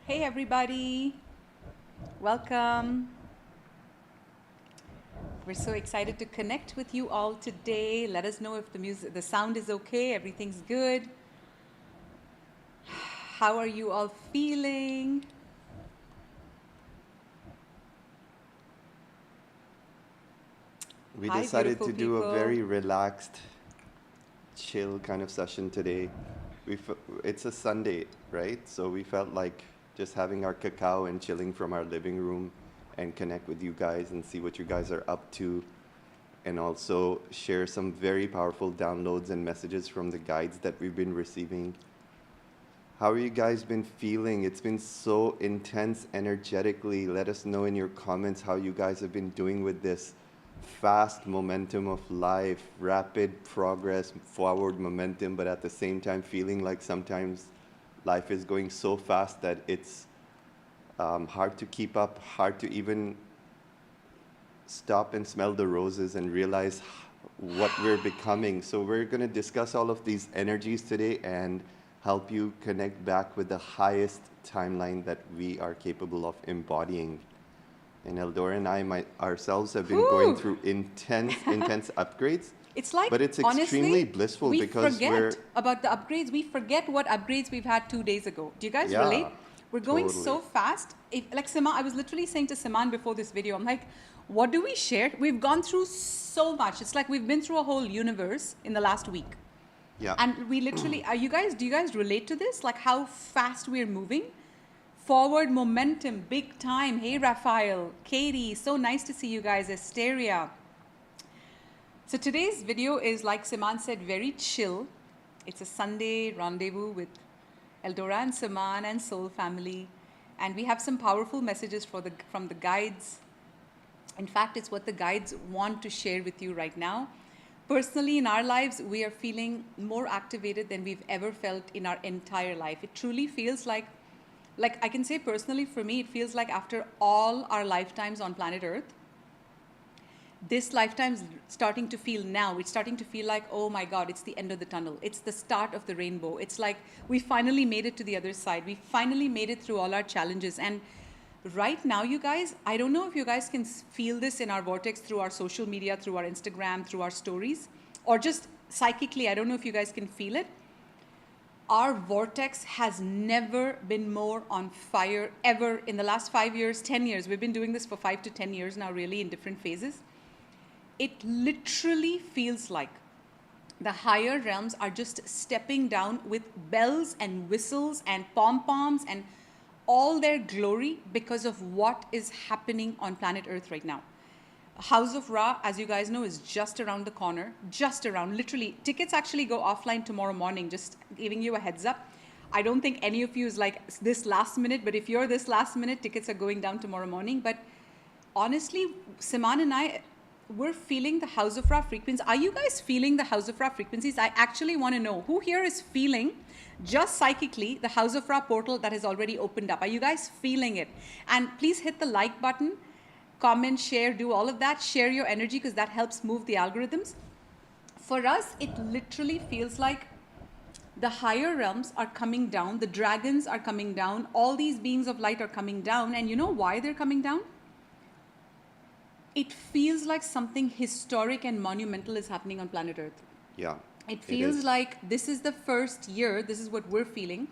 Hey everybody, welcome. We're so excited to connect with you all today. Let us know if the sound is okay, everything's good. How are you all feeling? We Hi, decided beautiful to do a people. very relaxed, chill kind of session today. It's a Sunday, right? So we felt like just having our cacao and chilling from our living room and connect with you guys and see what you guys are up to, and also share some very powerful downloads and messages from the guides that we've been receiving. How are you guys been feeling? It's been so intense energetically. Let us know in your comments how you guys have been doing with this fast momentum of life, rapid progress, forward momentum, but at the same time feeling like sometimes life is going so fast that it's hard to keep up, hard to even stop and smell the roses and realize what we're becoming. So we're going to discuss all of these energies today and help you connect back with the highest timeline that we are capable of embodying. And Eldora and I ourselves have been going Whew. through intense upgrades, It's like, but it's extremely honestly, blissful we because forget about the upgrades. We forget what upgrades we've had 2 days ago. Do you guys yeah, relate? We're going totally. so fast. Like Saman, I was literally saying to Saman before this video, I'm like, what do we share? We've gone through so much. It's like we've been through a whole universe in the last week. Yeah, And we literally, do you guys relate to this? Like how fast we're moving? Forward momentum, big time. Hey, Raphael, Katie, so nice to see you guys. Asteria. So today's video is, like Saman said, very chill. It's a Sunday rendezvous with Eldora and Saman and Soul Family. And we have some powerful messages from the guides. In fact, it's what the guides want to share with you right now. Personally, in our lives, we are feeling more activated than we've ever felt in our entire life. It truly feels like I can say personally for me, it feels like after all our lifetimes on planet Earth, this lifetime's starting to feel now. It's starting to feel like, oh my God, it's the end of the tunnel. It's the start of the rainbow. It's like we finally made it to the other side. We finally made it through all our challenges. And right now, you guys, I don't know if you guys can feel this in our vortex through our social media, through our Instagram, through our stories, or just psychically. I don't know if you guys can feel it. Our vortex has never been more on fire ever in the last 5 years, 10 years. We've been doing this for 5 to 10 years now, really, in different phases. It literally feels like the higher realms are just stepping down with bells and whistles and pom-poms and all their glory because of what is happening on planet Earth right now. House of Ra, as you guys know, is just around the corner, just around, literally. Tickets actually go offline tomorrow morning, just giving you a heads up. I don't think any of you is like this last minute, but if you're this last minute, tickets are going down tomorrow morning. But honestly, Saman and I, we're feeling the House of Ra frequencies. Are you guys feeling the House of Ra frequencies? I actually want to know who here is feeling just psychically the House of Ra portal that has already opened up. Are you guys feeling it? And please hit the like button, comment, share, do all of that. Share your energy because that helps move the algorithms. For us, it literally feels like the higher realms are coming down, the dragons are coming down, all these beings of light are coming down. And you know why they're coming down? It feels like something historic and monumental is happening on planet Earth. yeah, It it feels is. like this is the first year, this is what we're feeling,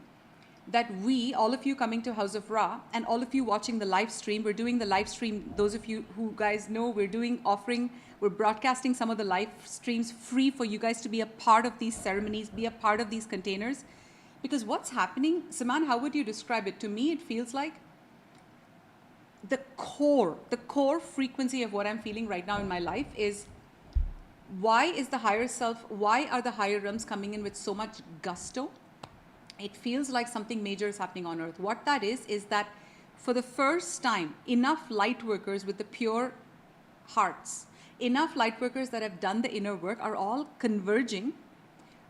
that we, all of you coming to House of Ra, and all of you watching the live stream, we're doing the live stream, those of you who guys know, we're broadcasting some of the live streams free for you guys to be a part of these ceremonies, be a part of these containers. Because what's happening, Saman, how would you describe it? To me, it feels like the core frequency of what I'm feeling right now in my life is, why is the higher self, why are the higher realms coming in with so much gusto? It feels like something major is happening on Earth. What that is that for the first time, enough light workers with the pure hearts, enough light workers that have done the inner work are all converging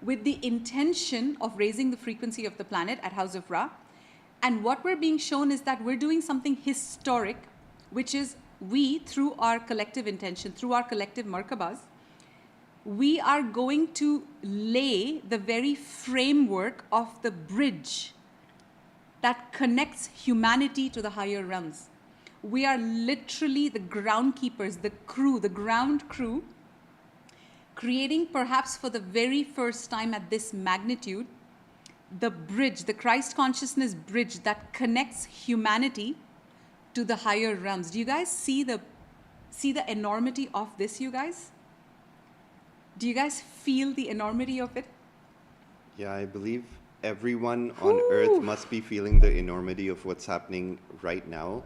with the intention of raising the frequency of the planet at House of Ra. And what we're being shown is that we're doing something historic, which is we, through our collective intention, through our collective Merkabas, we are going to lay the very framework of the bridge that connects humanity to the higher realms. We are literally the groundkeepers, the crew, the ground crew, creating perhaps for the very first time at this magnitude, the bridge, the Christ consciousness bridge that connects humanity to the higher realms. Do you guys see the enormity of this, you guys? Do you guys feel the enormity of it? Yeah, I believe everyone on Earth must be feeling the enormity of what's happening right now.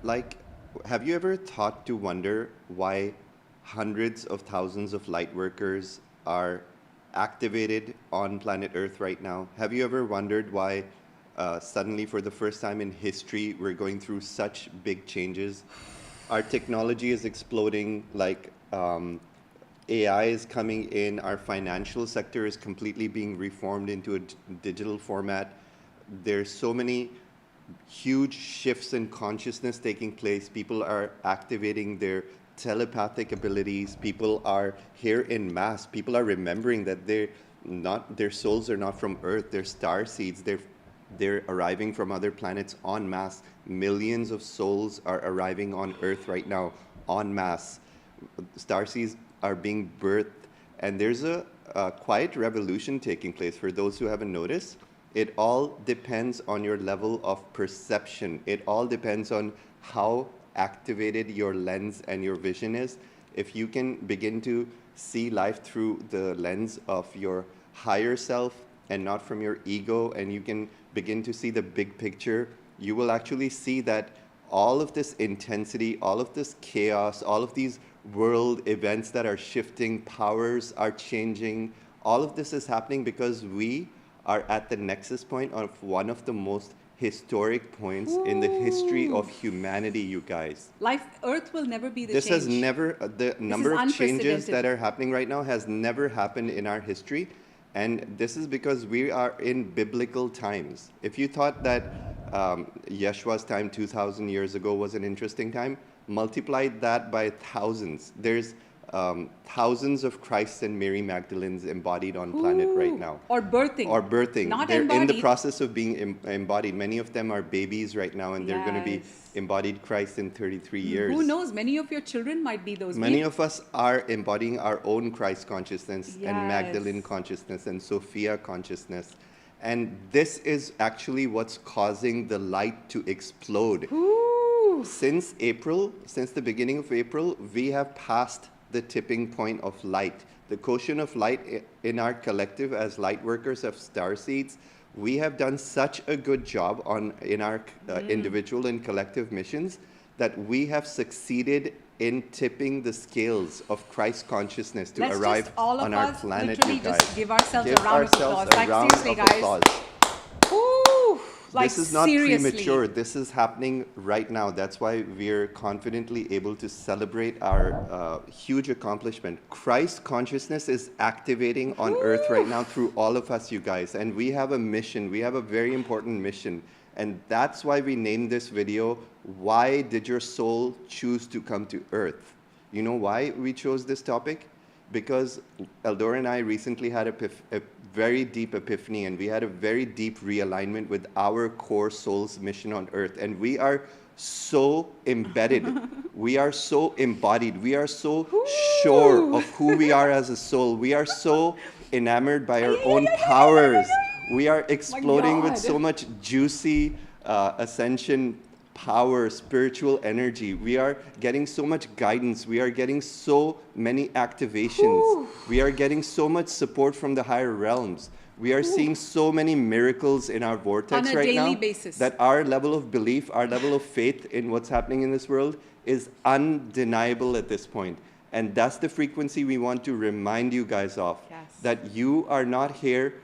Like, have you ever thought to wonder why hundreds of thousands of light workers are activated on planet Earth right now? Have you ever wondered why suddenly, for the first time in history, we're going through such big changes? Our technology is exploding, like AI is coming in, our financial sector is completely being reformed into a digital format. There's so many huge shifts in consciousness taking place. People are activating their telepathic abilities. People are here in mass. People are remembering that their souls are not from Earth. They're star seeds. They're arriving from other planets en masse. Millions of souls are arriving on Earth right now en masse. Star seeds are being birthed, and there's a quiet revolution taking place. For those who haven't noticed, it all depends on your level of perception. It all depends on how activated your lens and your vision is. If you can begin to see life through the lens of your higher self and not from your ego, and you can begin to see the big picture, you will actually see that all of this intensity, all of this chaos, all of these world events that are shifting, powers are changing, all of this is happening because we are at the nexus point of one of the most historic points in the history of humanity, you guys. Earth will never be the This change. has never, the number of changes that are happening right now has never happened in our history. And this is because we are in biblical times. If you thought that Yeshua's time 2,000 years ago was an interesting time, multiply that by thousands. There's thousands of Christ and Mary Magdalenes embodied on planet right now. Or birthing. Not They're embodied. in the process of being embodied. Many of them are babies right now, and they're going to be embodied Christ in 33 years. Who knows? Many of your children might be those. Many of us are embodying our own Christ consciousness and Magdalene consciousness and Sophia consciousness. And this is actually what's causing the light to explode. Since April, since the beginning of April, we have passed the tipping point of light. The quotient of light in our collective as light workers of star seeds, we have done such a good job in our individual and collective missions that we have succeeded in tipping the scales of Christ consciousness to arrive on our planet, you guys. Just give ourselves a round of applause. Like, seriously, guys. Like, this is not seriously. premature. This is happening right now. That's why we're confidently able to celebrate our huge accomplishment. Christ consciousness is activating on Earth right now through all of us, you guys. And we have a mission. We have a very important mission. And that's why we named this video, Why Did Your Soul Choose to Come to Earth? You know why we chose this topic? Because Eldora and I recently had a very deep epiphany, and we had a very deep realignment with our core soul's mission on Earth. And we are so embedded. We are so embodied. We are so sure of who we are as a soul. We are so enamored by our own powers. We are exploding with so much juicy ascension power, spiritual energy. We are getting so much guidance. We are getting so many activations. We are getting so much support from the higher realms. We are seeing so many miracles in our vortex right now that our level of belief, our level of faith in what's happening in this world is undeniable at this point. And that's the frequency we want to remind you guys of, that you are not here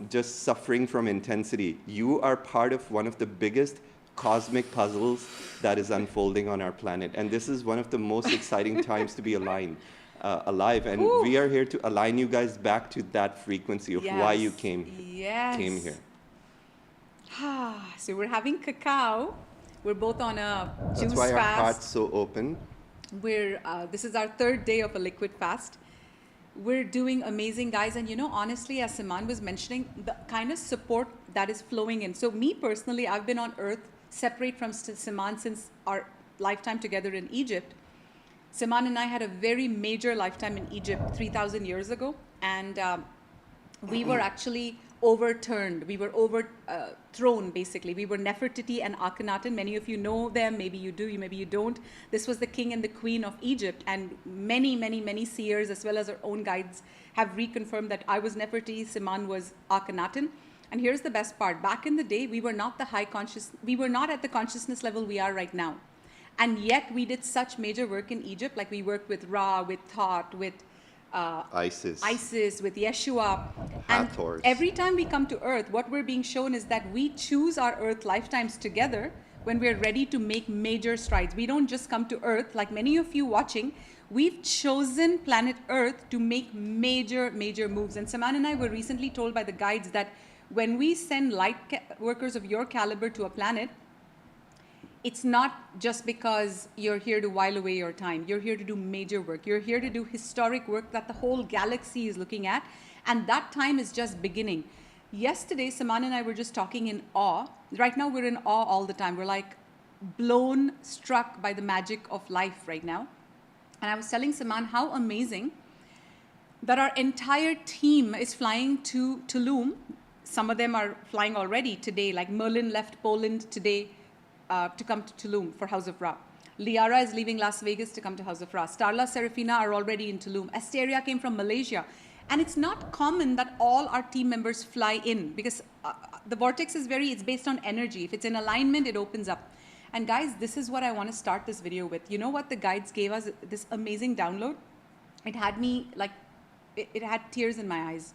just suffering from intensity. You are part of one of the biggest cosmic puzzles that is unfolding on our planet. And this is one of the most exciting times to be alive. And we are here to align you guys back to that frequency of why you came here. So we're having cacao. We're both on a juice fast. That's why our heart's so open. This is our third day of a liquid fast. We're doing amazing, guys. And honestly, as Saman was mentioning, the kind of support that is flowing in. So me personally, I've been on Earth separate from Saman since our lifetime together in Egypt. Saman and I had a very major lifetime in Egypt 3,000 years ago. And we were actually overturned. We were overthrown, basically. We were Nefertiti and Akhenaten. Many of you know them. Maybe you do, maybe you don't. This was the king and the queen of Egypt. And many, many, many seers, as well as our own guides, have reconfirmed that I was Nefertiti, Saman was Akhenaten. And here's the best part. Back in the day, we were not we were not at the consciousness level we are right now. And yet we did such major work in Egypt. Like we worked with Ra, with Thoth, with Isis, with Yeshua. Hathors. And every time we come to Earth, what we're being shown is that we choose our Earth lifetimes together when we're ready to make major strides. We don't just come to Earth, like many of you watching. We've chosen planet Earth to make major, major moves. And Saman and I were recently told by the guides that when we send light workers of your caliber to a planet, it's not just because you're here to while away your time. You're here to do major work. You're here to do historic work that the whole galaxy is looking at. And that time is just beginning. Yesterday, Saman and I were just talking in awe. Right now, we're in awe all the time. We're like struck by the magic of life right now. And I was telling Saman how amazing that our entire team is flying to Tulum. Some of them are flying already today. Like Merlin left Poland today to come to Tulum for House of Ra. Liara is leaving Las Vegas to come to House of Ra. Starla, Serafina are already in Tulum. Asteria came from Malaysia. And it's not common that all our team members fly in because the vortex is it's based on energy. If it's in alignment, it opens up. And guys, this is what I want to start this video with. You know what the guides gave us? This amazing download. It had me like, it had tears in my eyes.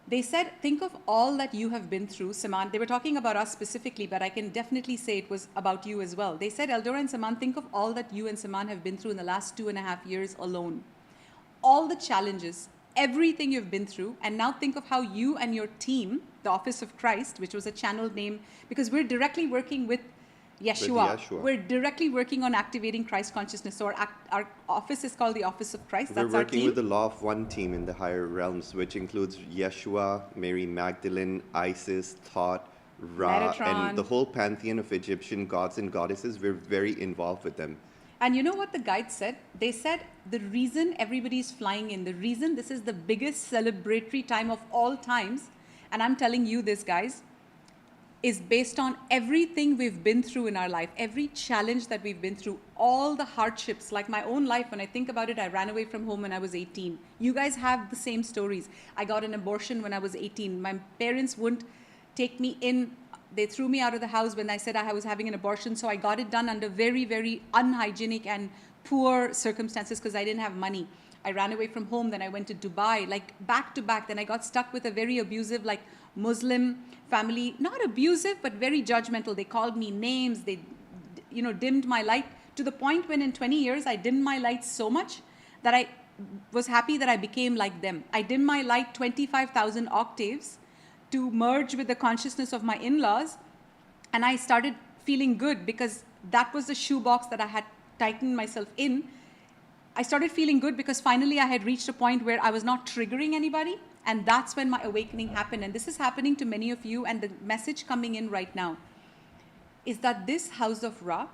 They said, think of all that you have been through, Saman. They were talking about us specifically, but I can definitely say it was about you as well. They said, Eldora and Saman, think of all that you and Saman have been through in the last 2.5 years alone. All the challenges, everything you've been through. And now think of how you and your team, the Office of Christ, which was a channel name, because we're directly working with Yeshua. We're directly working on activating Christ consciousness. So our office is called the Office of Christ. That's our team. We're working with the Law of One team in the higher realms, which includes Yeshua, Mary Magdalene, Isis, Thoth, Ra, Metatron, and the whole pantheon of Egyptian gods and goddesses. We're very involved with them. And you know what the guides said? They said the reason everybody's flying in, the reason this is the biggest celebratory time of all times, and I'm telling you this, guys, is based on everything we've been through in our life, every challenge that we've been through, all the hardships. Like my own life, when I think about it, I ran away from home when I was 18. You guys have the same stories. I got an abortion when I was 18. My parents wouldn't take me in. They threw me out of the house when I said I was having an abortion. So I got it done under very, very unhygienic and poor circumstances because I didn't have money. I ran away from home. Then I went to Dubai, like back to back. Then I got stuck with a very abusive, like Muslim family, not abusive, but very judgmental. They called me names. They, dimmed my light to the point when in 20 years, I dimmed my light so much that I was happy that I became like them. I dimmed my light 25,000 octaves to merge with the consciousness of my in-laws. And I started feeling good because that was the shoebox that I had tightened myself in. I started feeling good because finally I had reached a point where I was not triggering anybody. And that's when my awakening happened. And this is happening to many of you. And the message coming in right now is that this House of Ra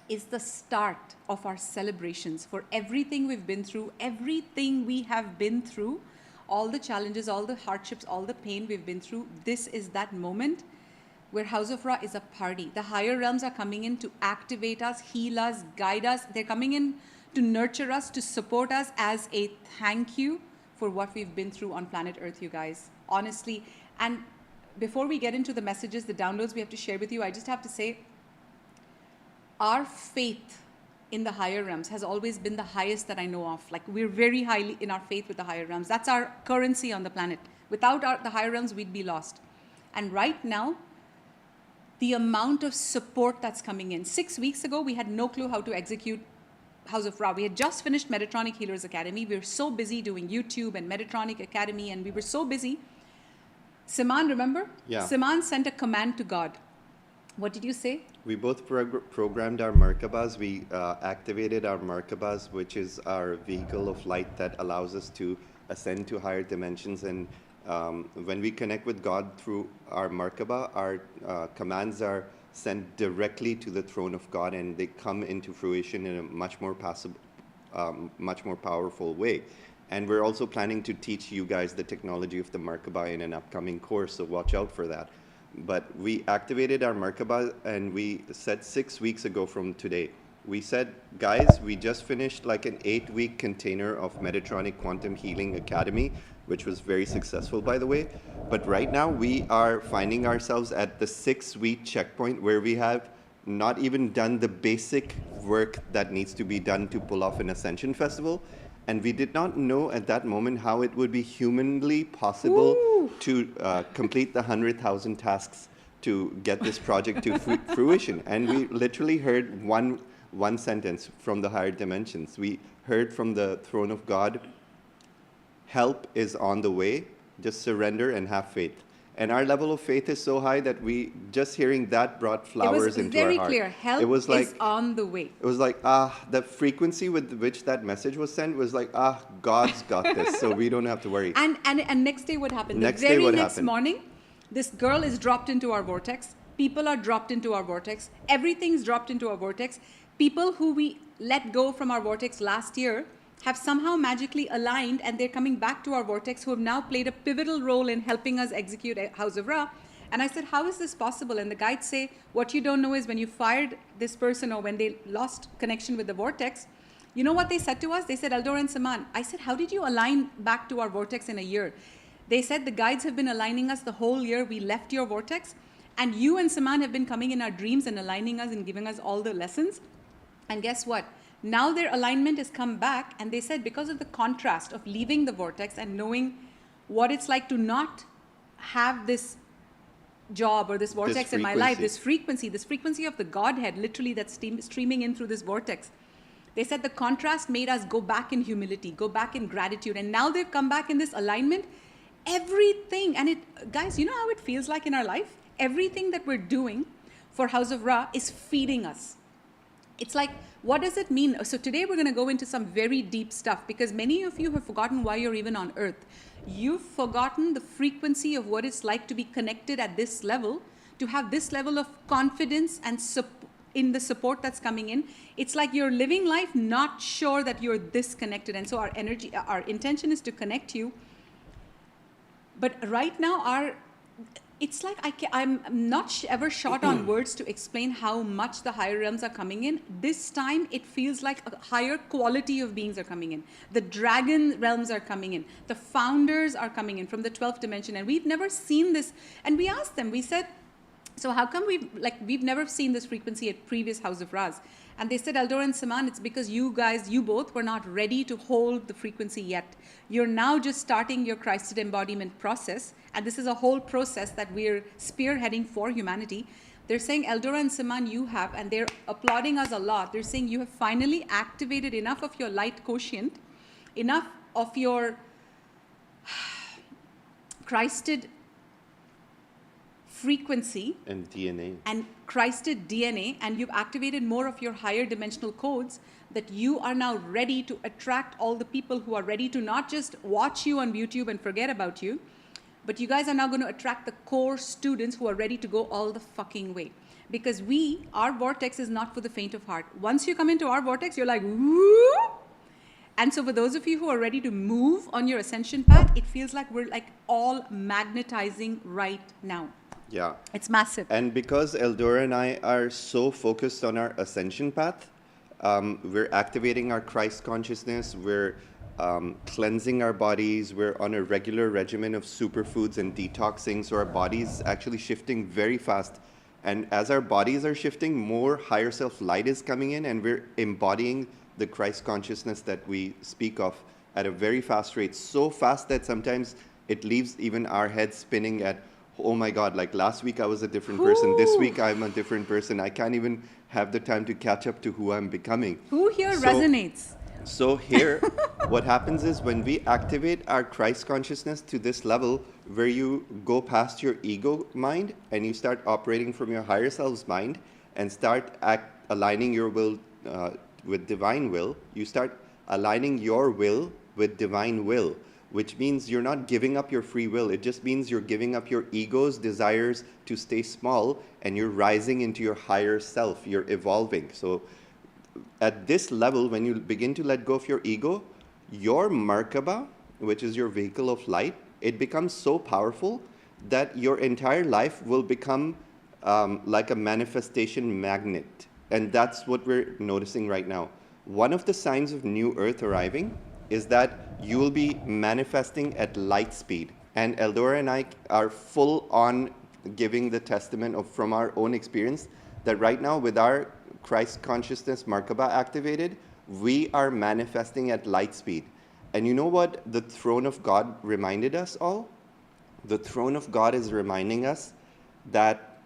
is the start of our celebrations for everything we've been through, everything we have been through, all the challenges, all the hardships, all the pain we've been through. This is that moment where House of Ra is a party. The higher realms are coming in to activate us, heal us, guide us. They're coming in to nurture us, to support us as a thank you for what we've been through on planet Earth, you guys, honestly. And before we get into the messages, the downloads we have to share with you, I just have to say, our faith in the higher realms has always been the highest that I know of. Like, we're very highly in our faith with the higher realms. That's our currency on the planet. Without the higher realms, we'd be lost. And right now, the amount of support that's coming in. 6 weeks ago, we had no clue how to execute House of Ra. We had just finished Metatronic Healers Academy. We were so busy doing YouTube and Metatronic Academy, and we were so busy. Saman, remember? Yeah. Saman sent a command to God. What did you say? We both programmed our Merkabas. We activated our Merkabas, which is our vehicle of light that allows us to ascend to higher dimensions. And when we connect with God through our Merkaba, our commands are sent directly to the throne of God, and they come into fruition in a much more powerful way. And we're also planning to teach you guys the technology of the Merkaba in an upcoming course, so watch out for that. But we activated our Merkaba, and we said 6 weeks ago from today, we said, guys, we just finished like an 8-week container of Metatronic Quantum Healing Academy, which was very successful, by the way. But right now we are finding ourselves at the 6-week checkpoint where we have not even done the basic work that needs to be done to pull off an Ascension festival. And we did not know at that moment how it would be humanly possible to complete the 100,000 tasks to get this project to fruition. And we literally heard one sentence from the higher dimensions. We heard from the throne of God, help is on the way, just surrender and have faith. And our level of faith is so high that we, just hearing that brought flowers into our heart. It was very clear. Help is on the way. It was like, the frequency with which that message was sent was like, God's got this, so we don't have to worry. And next day what happened? Next the very day what next happened? morning, this girl is dropped into our vortex. People are dropped into our vortex. Everything's dropped into our vortex. People who we let go from our vortex last year have somehow magically aligned, and they're coming back to our vortex, who have now played a pivotal role in helping us execute House of Ra. And I said, how is this possible? And the guides say, what you don't know is when you fired this person, or when they lost connection with the vortex, you know what they said to us? They said, Eldora and Saman. I said, how did you align back to our vortex in a year? They said, the guides have been aligning us the whole year we left your vortex, and you and Saman have been coming in our dreams and aligning us and giving us all the lessons. And guess what? Now their alignment has come back, and they said because of the contrast of leaving the vortex and knowing what it's like to not have this job or this vortex in my life, this frequency of the Godhead, literally that's streaming in through this vortex. They said the contrast made us go back in humility, go back in gratitude, and now they've come back in this alignment. Everything, and guys, you know how it feels like in our life? Everything that we're doing for House of Ra is feeding us. It's like, what does it mean? So today we're going to go into some very deep stuff, because many of you have forgotten why you're even on earth. You've forgotten the frequency of what it's like to be connected at this level, to have this level of confidence and in the support that's coming in. It's like you're living life not sure that you're this connected. And so our intention is to connect you. But right now, it's like I'm not ever short on words to explain how much the higher realms are coming in. This time, it feels like a higher quality of beings are coming in. The dragon realms are coming in. The founders are coming in from the 12th dimension. And we've never seen this. And we asked them, we said, so how come we've never seen this frequency at previous House of Ras? And they said, Eldora and Saman, it's because you both were not ready to hold the frequency yet. You're now just starting your Christed embodiment process. And this is a whole process that we're spearheading for humanity. They're saying, Eldora and Saman, you have, and they're applauding us a lot. They're saying you have finally activated enough of your light quotient, enough of your Christed frequency and DNA and Christed DNA, and you've activated more of your higher dimensional codes, that you are now ready to attract all the people who are ready to not just watch you on YouTube and forget about you, but you guys are now going to attract the core students who are ready to go all the fucking way. Because our vortex is not for the faint of heart. Once you come into our vortex, you're like, woo! And so for those of you who are ready to move on your ascension path, it feels like we're like all magnetizing right now. Yeah. It's massive. And because Eldora and I are so focused on our ascension path, we're activating our Christ consciousness, we're cleansing our bodies, we're on a regular regimen of superfoods and detoxing, so our body's actually shifting very fast. And as our bodies are shifting, more higher self light is coming in, and we're embodying the Christ consciousness that we speak of at a very fast rate. So fast that sometimes it leaves even our heads spinning at, oh my God, like last week I was a different person. This week I'm a different person. I can't even have the time to catch up to who I'm becoming. Who here resonates? So here, what happens is when we activate our Christ consciousness to this level where you go past your ego mind and you start operating from your higher self's mind and start aligning your will with divine will, you start aligning your will with divine will, which means you're not giving up your free will. It just means you're giving up your ego's desires to stay small and you're rising into your higher self. You're evolving. So at this level, when you begin to let go of your ego, your Merkaba, which is your vehicle of light, it becomes so powerful that your entire life will become like a manifestation magnet. And that's what we're noticing right now. One of the signs of new Earth arriving is that you will be manifesting at light speed. And Eldora and I are full on giving the testament of from our own experience that right now with our Christ consciousness Merkaba activated, we are manifesting at light speed. And you know what the throne of God reminded us all? The throne of God is reminding us that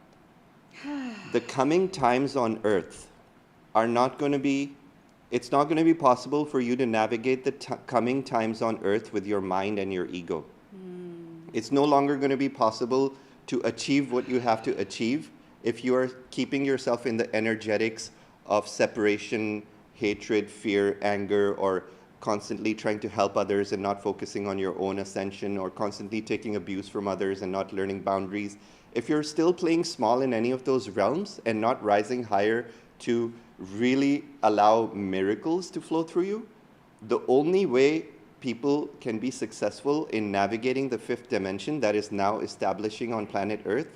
the coming times on earth are not going to be, it's not going to be possible for you to navigate the coming times on earth with your mind and your ego. It's no longer going to be possible to achieve what you have to achieve if you are keeping yourself in the energetics of separation, hatred, fear, anger, or constantly trying to help others and not focusing on your own ascension, or constantly taking abuse from others and not learning boundaries. If you're still playing small in any of those realms and not rising higher to really allow miracles to flow through you, the only way people can be successful in navigating the fifth dimension that is now establishing on planet Earth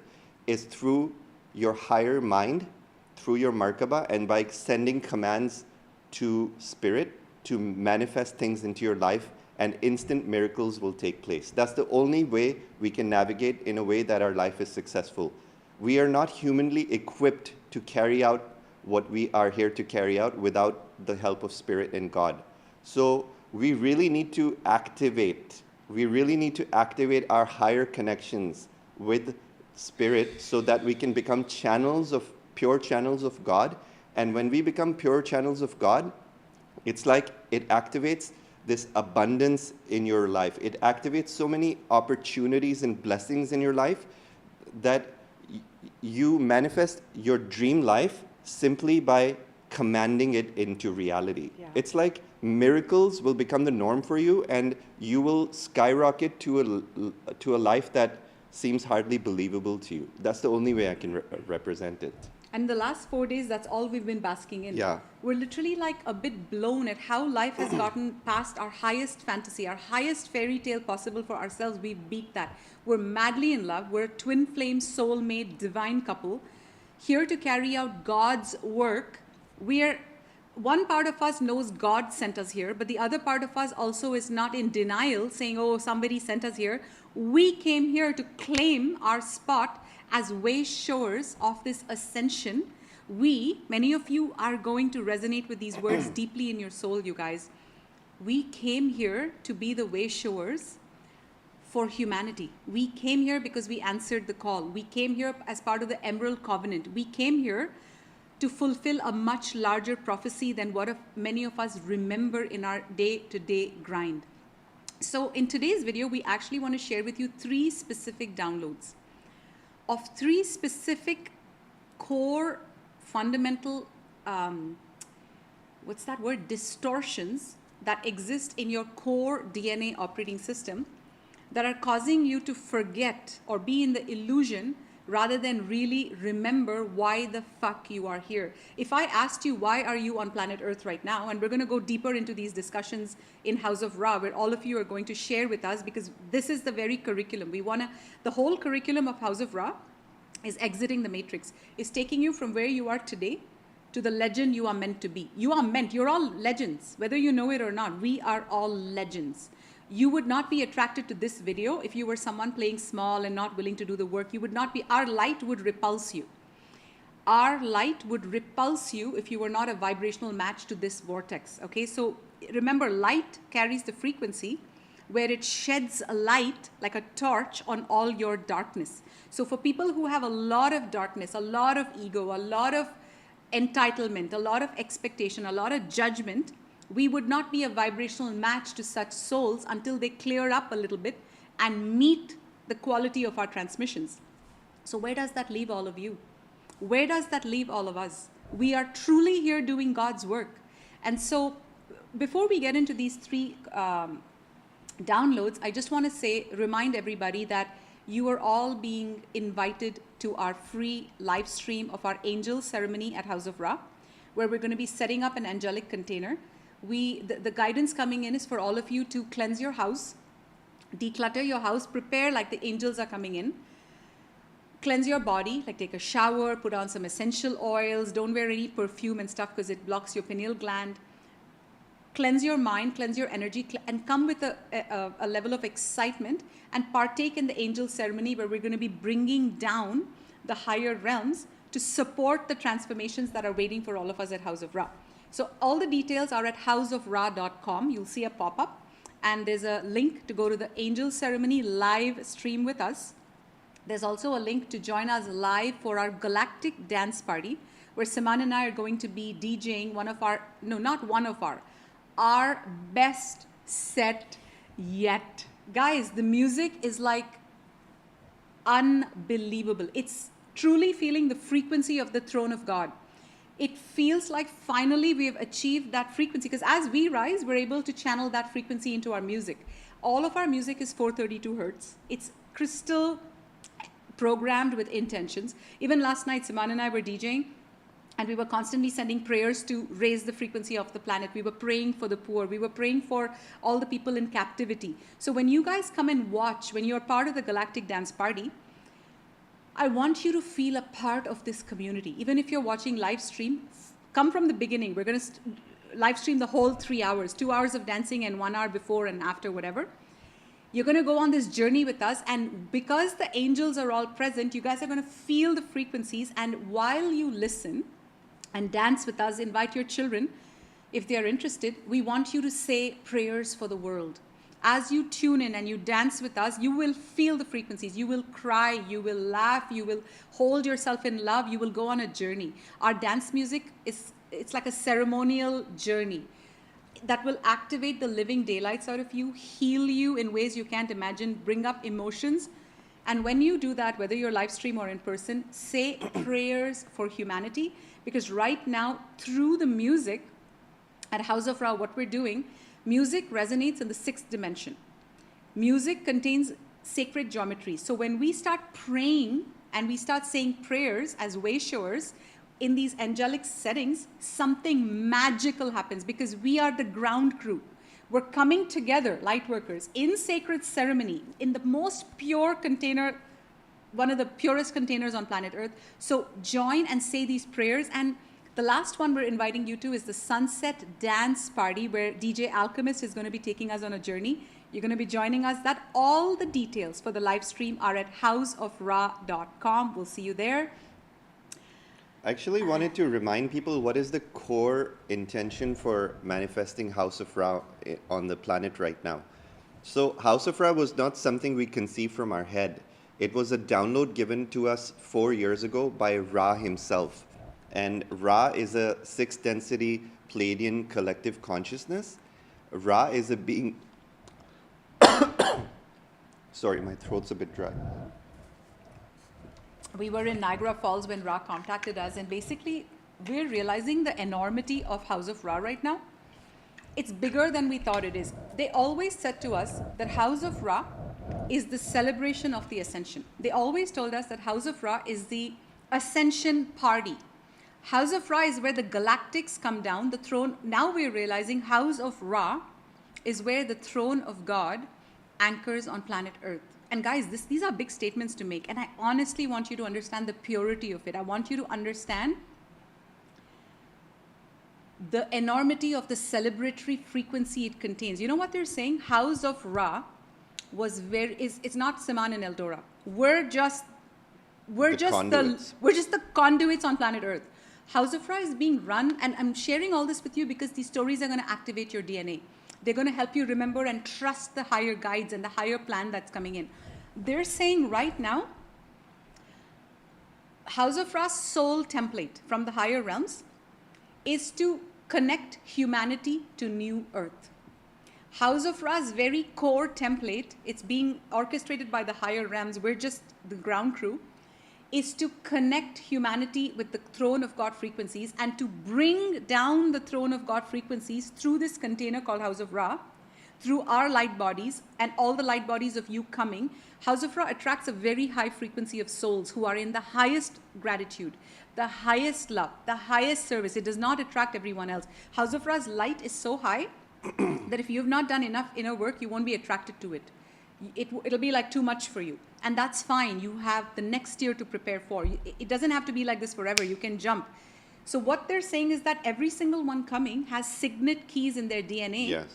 is through your higher mind, through your Merkaba, and by sending commands to spirit to manifest things into your life, and instant miracles will take place. That's the only way we can navigate in a way that our life is successful. We are not humanly equipped to carry out what we are here to carry out without the help of spirit and God. So we really need to activate our higher connections with spirit so that we can become pure channels of God. And when we become pure channels of God, it's like it activates this abundance in your life. It activates so many opportunities and blessings in your life that you manifest your dream life simply by commanding it into reality. Yeah. It's like miracles will become the norm for you, and you will skyrocket to a life that seems hardly believable to you. That's the only way I can represent it. And the last 4 days, that's all we've been basking in. Yeah. We're literally like a bit blown at how life has gotten past our highest fantasy, our highest fairy tale possible for ourselves. We beat that. We're madly in love. We're a twin flame, soulmate, divine couple, here to carry out God's work. One part of us knows God sent us here, but the other part of us also is not in denial, saying, oh, somebody sent us here. We came here to claim our spot as way showers of this ascension. Many of you are going to resonate with these words deeply in your soul, you guys. We came here to be the way showers for humanity. We came here because we answered the call. We came here as part of the Emerald Covenant. We came here to fulfill a much larger prophecy than what many of us remember in our day-to-day grind. So in today's video, we actually want to share with you 3 specific downloads of 3 specific core fundamental, distortions that exist in your core DNA operating system that are causing you to forget or be in the illusion rather than really remember why the fuck you are here. If I asked you, why are you on planet Earth right now? And we're going to go deeper into these discussions in House of Ra, where all of you are going to share with us, because this is the very curriculum. The whole curriculum of House of Ra is exiting the matrix, is taking you from where you are today to the legend you are meant to be. You're all legends, whether you know it or not. We are all legends. You would not be attracted to this video if you were someone playing small and not willing to do the work. Our light would repulse you. Our light would repulse you if you were not a vibrational match to this vortex, okay? So remember, light carries the frequency where it sheds a light like a torch on all your darkness. So for people who have a lot of darkness, a lot of ego, a lot of entitlement, a lot of expectation, a lot of judgment, We would not be a vibrational match to such souls until they clear up a little bit and meet the quality of our transmissions. So where does that leave all of you? Where does that leave all of us? We are truly here doing God's work. And so before we get into these three downloads, I just want to remind everybody that you are all being invited to our free live stream of our angel ceremony at House of Ra, where we're going to be setting up an angelic container. The guidance coming in is for all of you to cleanse your house, declutter your house, prepare like the angels are coming in, cleanse your body, like take a shower, put on some essential oils, don't wear any perfume and stuff because it blocks your pineal gland. Cleanse your mind, cleanse your energy, and come with a level of excitement and partake in the angel ceremony where we're going to be bringing down the higher realms to support the transformations that are waiting for all of us at House of Ra. So all the details are at houseofra.com. You'll see a pop-up, and there's a link to go to the angel ceremony live stream with us. There's also a link to join us live for our galactic dance party, where Saman and I are going to be DJing our best set yet. Guys, the music is like unbelievable. It's truly feeling the frequency of the throne of God. It feels like finally we have achieved that frequency, because as we rise, we're able to channel that frequency into our music. All of our music is 432 hertz. It's crystal programmed with intentions. Even last night, Saman and I were DJing, and we were constantly sending prayers to raise the frequency of the planet. We were praying for the poor. We were praying for all the people in captivity. So when you guys come and watch, when you're part of the Galactic Dance Party, I want you to feel a part of this community. Even if you're watching live stream, come from the beginning. We're going to live stream the whole 3 hours, 2 hours of dancing and 1 hour before and after, whatever. You're going to go on this journey with us, and because the angels are all present, you guys are going to feel the frequencies, and while you listen and dance with us, invite your children, if they are interested. We want you to say prayers for the world. As you tune in and you dance with us, you will feel the frequencies. You will cry, you will laugh, you will hold yourself in love, you will go on a journey. Our dance music it's like a ceremonial journey that will activate the living daylights out of you, heal you in ways you can't imagine, bring up emotions. And when you do that, whether you're live stream or in person, say prayers for humanity. Because right now, through the music at House of Ra, what we're doing, music resonates in the 6th dimension. Music contains sacred geometry. So when we start praying and we start saying prayers as way showers in these angelic settings, something magical happens, because we are the ground crew. We're coming together, light workers, in sacred ceremony, in the most pure container, one of the purest containers on planet Earth. So join and say these prayers. And the last one we're inviting you to is the Sunset Dance Party, where DJ Alchemist is going to be taking us on a journey. You're going to be joining us. That all the details for the live stream are at houseofra.com. We'll see you there. I actually wanted to remind people, what is the core intention for manifesting House of Ra on the planet right now? So House of Ra was not something we conceived from our head. It was a download given to us 4 years ago by Ra himself. And Ra is a 6th density Pleiadian collective consciousness. Ra is a being... Sorry, my throat's a bit dry. We were in Niagara Falls when Ra contacted us, and basically we're realizing the enormity of House of Ra right now. It's bigger than we thought it is. They always said to us that House of Ra is the celebration of the Ascension. They always told us that House of Ra is the Ascension party. House of Ra is where the galactics come down, the throne. Now we're realizing House of Ra is where the throne of God anchors on planet Earth. And guys, these are big statements to make. And I honestly want you to understand the purity of it. I want you to understand the enormity of the celebratory frequency it contains. You know what they're saying? House of Ra it's not Saman and Eldora. We're just the conduits on planet Earth. House of Ra is being run, and I'm sharing all this with you because these stories are going to activate your DNA. They're going to help you remember and trust the higher guides and the higher plan that's coming in. They're saying right now, House of Ra's soul template from the higher realms is to connect humanity to new earth. House of Ra's very core template, it's being orchestrated by the higher realms, we're just the ground crew, is to connect humanity with the throne of God frequencies and to bring down the throne of God frequencies through this container called House of Ra, through our light bodies and all the light bodies of you coming. House of Ra attracts a very high frequency of souls who are in the highest gratitude, the highest love, the highest service. It does not attract everyone else. House of Ra's light is so high that if you have not done enough inner work, you won't be attracted to it. It'll be like too much for you. And that's fine. You have the next year to prepare for. It doesn't have to be like this forever. You can jump. So what they're saying is that every single one coming has signet keys in their DNA. Yes.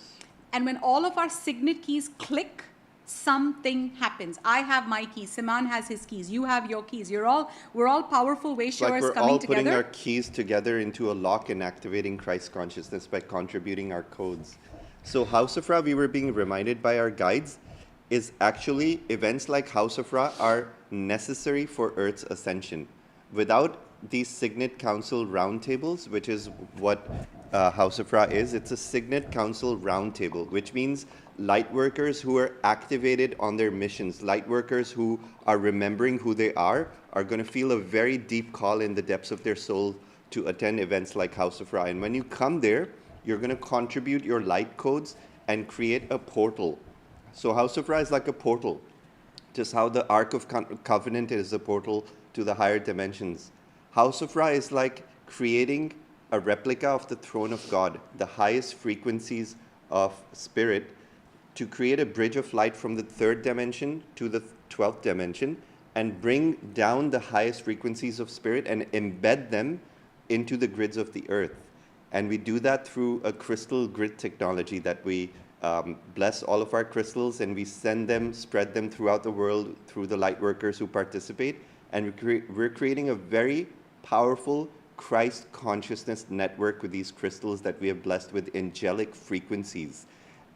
And when all of our signet keys click, something happens. I have my keys. Siman has his keys. You have your keys. We're all powerful way showers Like we're coming all together. putting our keys together into a lock and activating Christ consciousness by contributing our codes. So House of Ra, we were being reminded by our guides, is actually events like House of Ra are necessary for Earth's ascension. Without these Signet Council roundtables, which is what House of Ra is, it's a Signet Council roundtable, which means light workers who are activated on their missions, light workers who are remembering who they are going to feel a very deep call in the depths of their soul to attend events like House of Ra. And when you come there, you're going to contribute your light codes and create a portal. So House of Ra is like a portal, just how the Ark of Covenant is a portal to the higher dimensions. House of Ra is like creating a replica of the throne of God, the highest frequencies of spirit, to create a bridge of light from the 3rd dimension to the 12th dimension and bring down the highest frequencies of spirit and embed them into the grids of the earth. And we do that through a crystal grid technology that we bless all of our crystals and we send them, spread them throughout the world through the light workers who participate. And we're creating a very powerful Christ consciousness network with these crystals that we have blessed with angelic frequencies.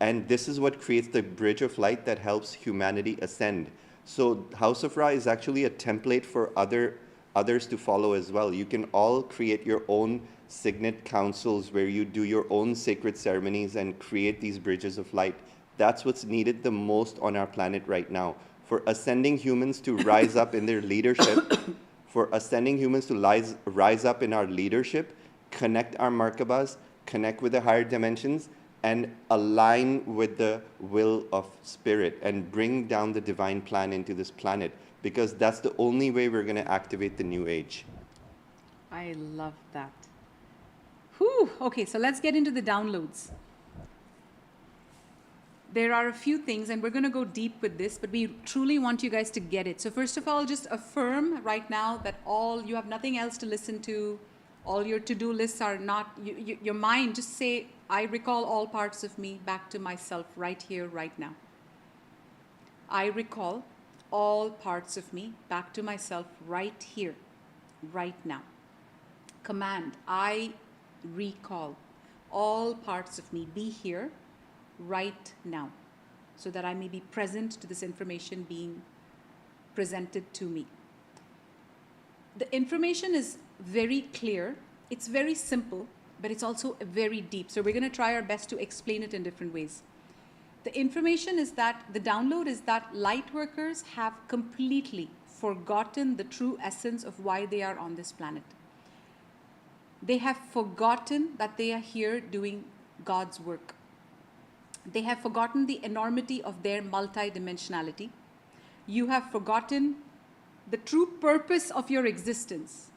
And this is what creates the bridge of light that helps humanity ascend. So House of Ra is actually a template for others to follow as well. You can all create your own signet councils where you do your own sacred ceremonies and create these bridges of light. That's what's needed the most on our planet right now. For ascending humans to rise up in their leadership, for ascending humans to rise up in our leadership, connect our Merkabas, connect with the higher dimensions, and align with the will of spirit and bring down the divine plan into this planet, because that's the only way we're going to activate the new age. I love that. Whew. Okay, so let's get into the downloads. There are a few things, and we're going to go deep with this, but we truly want you guys to get it. So first of all, just affirm right now that you have nothing else to listen to. All your to-do lists are not, your mind, just say, I recall all parts of me back to myself right here, right now. I recall all parts of me back to myself right here, right now. Command, I recall all parts of me, be here right now, so that I may be present to this information being presented to me. The information is very clear, it's very simple, but it's also very deep. So we're going to try our best to explain it in different ways. The information is that, the download is that light workers have completely forgotten the true essence of why they are on this planet. They have forgotten that they are here doing God's work. They have forgotten the enormity of their multidimensionality. You have forgotten the true purpose of your existence.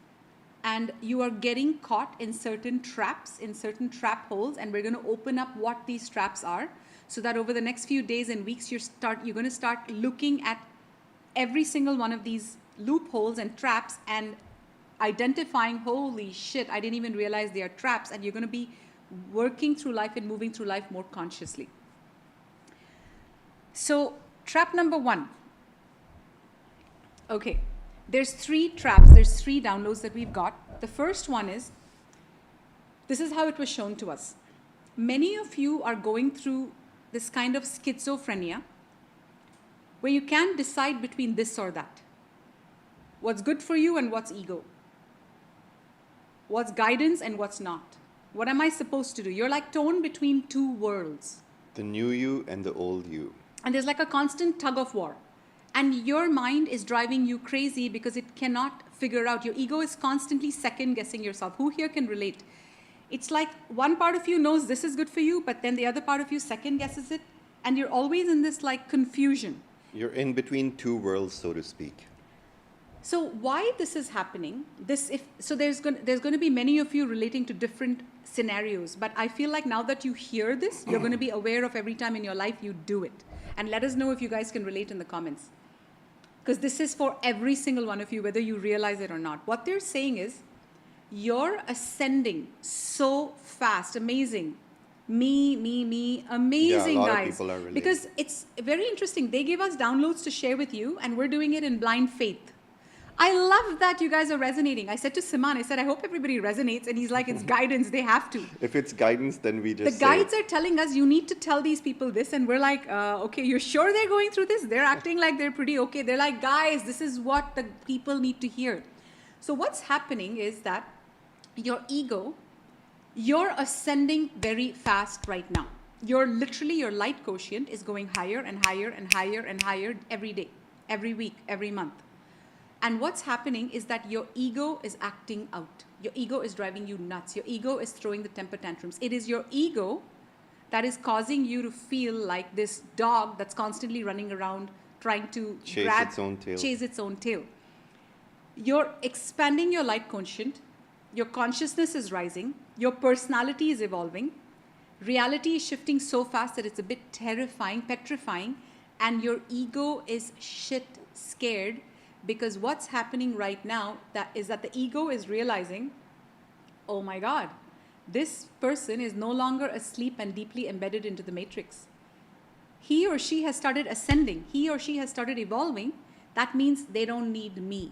And you are getting caught in certain traps, in certain trap holes, and we're going to open up what these traps are, so that over the next few days and weeks, you're going to start looking at every single one of these loopholes and traps and identifying, holy shit, I didn't even realize they are traps, and you're going to be working through life and moving through life more consciously. So, trap number 1. Okay, there's 3 traps, there's 3 downloads that we've got. The first one is, this is how it was shown to us. Many of you are going through this kind of schizophrenia, where you can't decide between this or that. What's good for you and what's ego. What's guidance and what's not. What am I supposed to do? You're like torn between two worlds. The new you and the old you. And there's like a constant tug of war. And your mind is driving you crazy because it cannot figure out. Your ego is constantly second guessing yourself. Who here can relate? It's like one part of you knows this is good for you, but then the other part of you second guesses it. And you're always in this like confusion. You're in between two worlds, so to speak. So why this is happening, so there's going to be many of you relating to different scenarios, but I feel like now that you hear this, you're going to be aware of every time in your life you do it. And let us know if you guys can relate in the comments. Because this is for every single one of you, whether you realize it or not. What they're saying is, you're ascending so fast, amazing. Me, amazing, yeah, a lot guys. of people are relating. Because it's very interesting. They gave us downloads to share with you, and we're doing it in blind faith. I love that you guys are resonating. I said to Siman, I hope everybody resonates. And he's like, it's guidance. They have to. If it's guidance, then we just The guides are telling us, you need to tell these people this. And we're like, okay, you're sure they're going through this? They're acting like they're pretty okay. They're like, guys, this is what the people need to hear. So what's happening is that your ego, you're ascending very fast right now. Your light quotient is going higher and higher and higher and higher every day, every week, every month. And what's happening is that your ego is acting out. Your ego is driving you nuts. Your ego is throwing the temper tantrums. It is your ego that is causing you to feel like this dog that's constantly running around trying to chase its own tail. You're expanding your light quotient. Your consciousness is rising. Your personality is evolving. Reality is shifting so fast that it's a bit terrifying, petrifying. And your ego is shit scared. Because what's happening right now is that the ego is realizing, oh my God, this person is no longer asleep and deeply embedded into the matrix. He or she has started ascending. He or she has started evolving. That means they don't need me.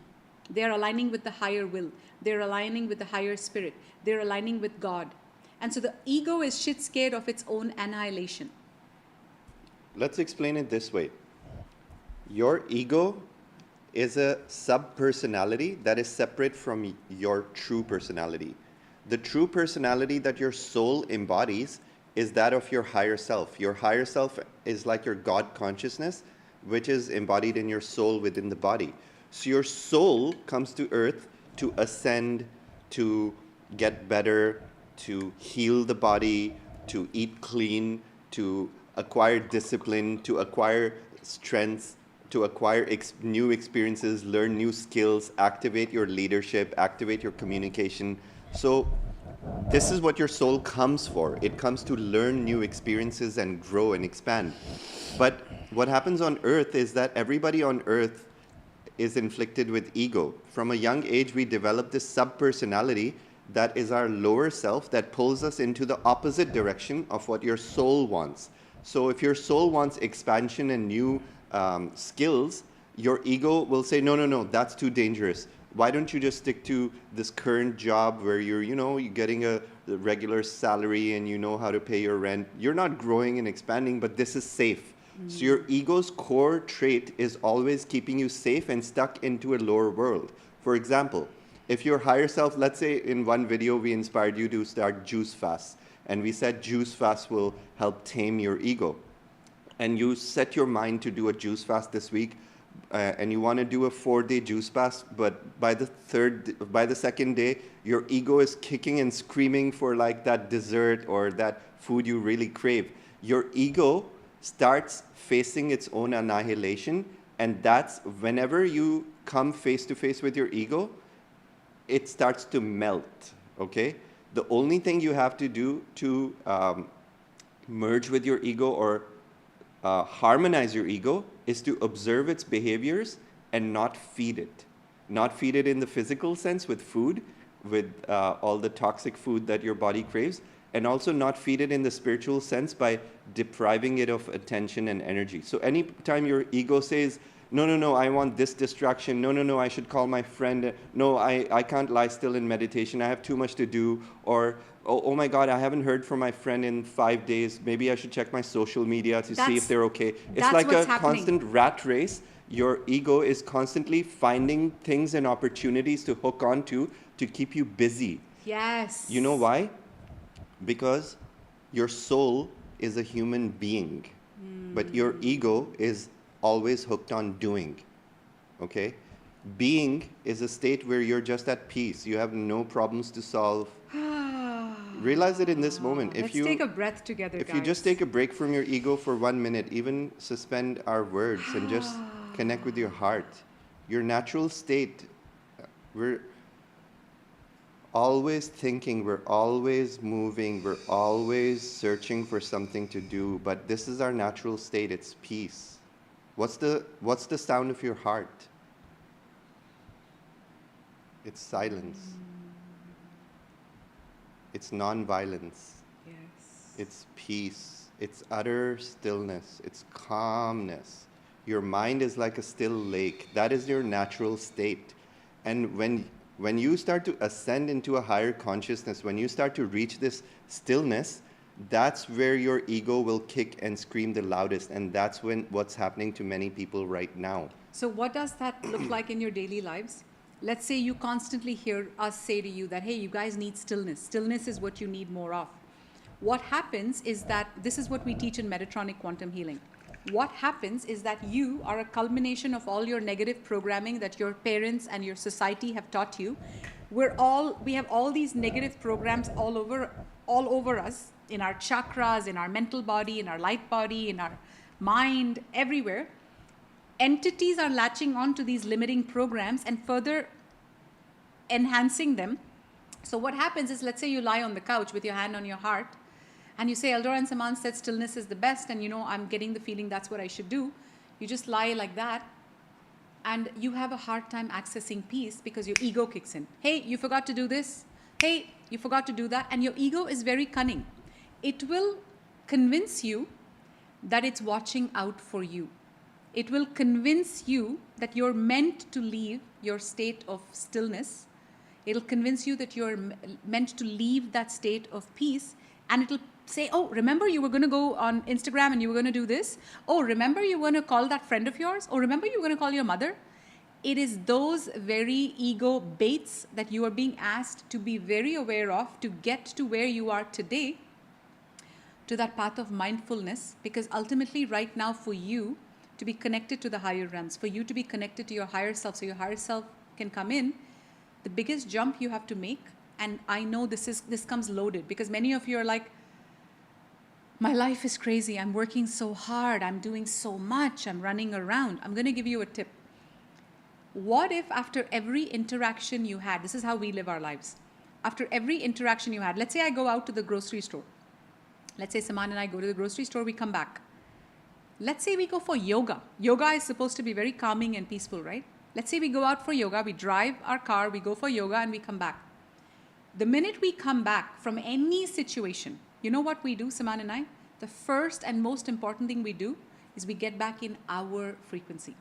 They're aligning with the higher will. They're aligning with the higher spirit. They're aligning with God. And so the ego is shit scared of its own annihilation. Let's explain it this way. Your ego is a sub-personality that is separate from your true personality. The true personality that your soul embodies is that of your higher self. Your higher self is like your God consciousness, which is embodied in your soul within the body. So your soul comes to earth to ascend, to get better, to heal the body, to eat clean, to acquire discipline, to acquire strengths, to acquire new experiences, learn new skills, activate your leadership, activate your communication. So this is what your soul comes for. It comes to learn new experiences and grow and expand. But what happens on earth is that everybody on earth is inflicted with ego. From a young age, we develop this sub-personality that is our lower self that pulls us into the opposite direction of what your soul wants. So if your soul wants expansion and new skills, your ego will say, no, that's too dangerous. Why don't you just stick to this current job where you're getting a regular salary and you know how to pay your rent. You're not growing and expanding, but this is safe. So your ego's core trait is always keeping you safe and stuck into a lower world. For example, if your higher self, let's say in one video we inspired you to start juice fast, and we said juice fast will help tame your ego. And you set your mind to do a juice fast this week, and you want to do a 4-day juice fast, but by the second day, your ego is kicking and screaming for like that dessert or that food you really crave. Your ego starts facing its own annihilation, and that's whenever you come face to face with your ego, it starts to melt, okay? The only thing you have to do to merge with your ego or harmonize your ego is to observe its behaviors and not feed it. Not feed it in the physical sense with food, with all the toxic food that your body craves, and also not feed it in the spiritual sense by depriving it of attention and energy. So anytime your ego says, no, I want this distraction, no, I should call my friend, no, I can't lie still in meditation, I have too much to do, or oh my God, I haven't heard from my friend in 5 days, maybe I should check my social media to see if they're okay. It's like a constant rat race. Your ego is constantly finding things and opportunities to hook onto to keep you busy. Yes. You know why? Because your soul is a human being, but your ego is always hooked on doing. Okay? Being is a state where you're just at peace. You have no problems to solve. Realize it in this moment. Let's take a breath together, if guys. you just take a break from your ego for 1 minute, even suspend our words and just connect with your heart, your natural state, we're always thinking, we're always moving, we're always searching for something to do, but this is our natural state. It's peace. What's the sound of your heart? It's silence. It's non-violence. Yes. It's peace. It's utter stillness. It's calmness. Your mind is like a still lake. That is your natural state. And when you start to ascend into a higher consciousness, when you start to reach this stillness, that's where your ego will kick and scream the loudest. And that's what's happening to many people right now. So what does that look like in your daily lives? Let's say you constantly hear us say to you that, hey, you guys need stillness. Stillness is what you need more of. What happens is that, this is what we teach in Metatronic Quantum Healing. What happens is that you are a culmination of all your negative programming that your parents and your society have taught you. We have all these negative programs all over us, in our chakras, in our mental body, in our light body, in our mind, everywhere. Entities are latching on to these limiting programs and further enhancing them. So what happens is, let's say you lie on the couch with your hand on your heart and you say, Eldora and Saman said stillness is the best, and I'm getting the feeling that's what I should do. You just lie like that and you have a hard time accessing peace because your ego kicks in. Hey, you forgot to do this. Hey, you forgot to do that. And your ego is very cunning. It will convince you that it's watching out for you. It will convince you that you're meant to leave your state of stillness. It'll convince you that you're meant to leave that state of peace. And it'll say, oh, remember you were going to go on Instagram and you were going to do this? Oh, remember you were going to call that friend of yours? Oh, remember you were going to call your mother? It is those very ego baits that you are being asked to be very aware of to get to where you are today, to that path of mindfulness. Because ultimately right now for you to be connected to the higher realms, for you to be connected to your higher self, so your higher self can come in, the biggest jump you have to make, and I know this comes loaded, because many of you are like, my life is crazy, I'm working so hard, I'm doing so much, I'm running around. I'm going to give you a tip. What if after every interaction you had, this is how we live our lives, after every interaction you had, let's say I go out to the grocery store. Let's say Saman and I go to the grocery store, we come back. Let's say we go for yoga. Yoga is supposed to be very calming and peaceful, right? Let's say we go out for yoga, we drive our car, we go for yoga, and we come back. The minute we come back from any situation, you know what we do, Saman and I? The first and most important thing we do is we get back in our frequency.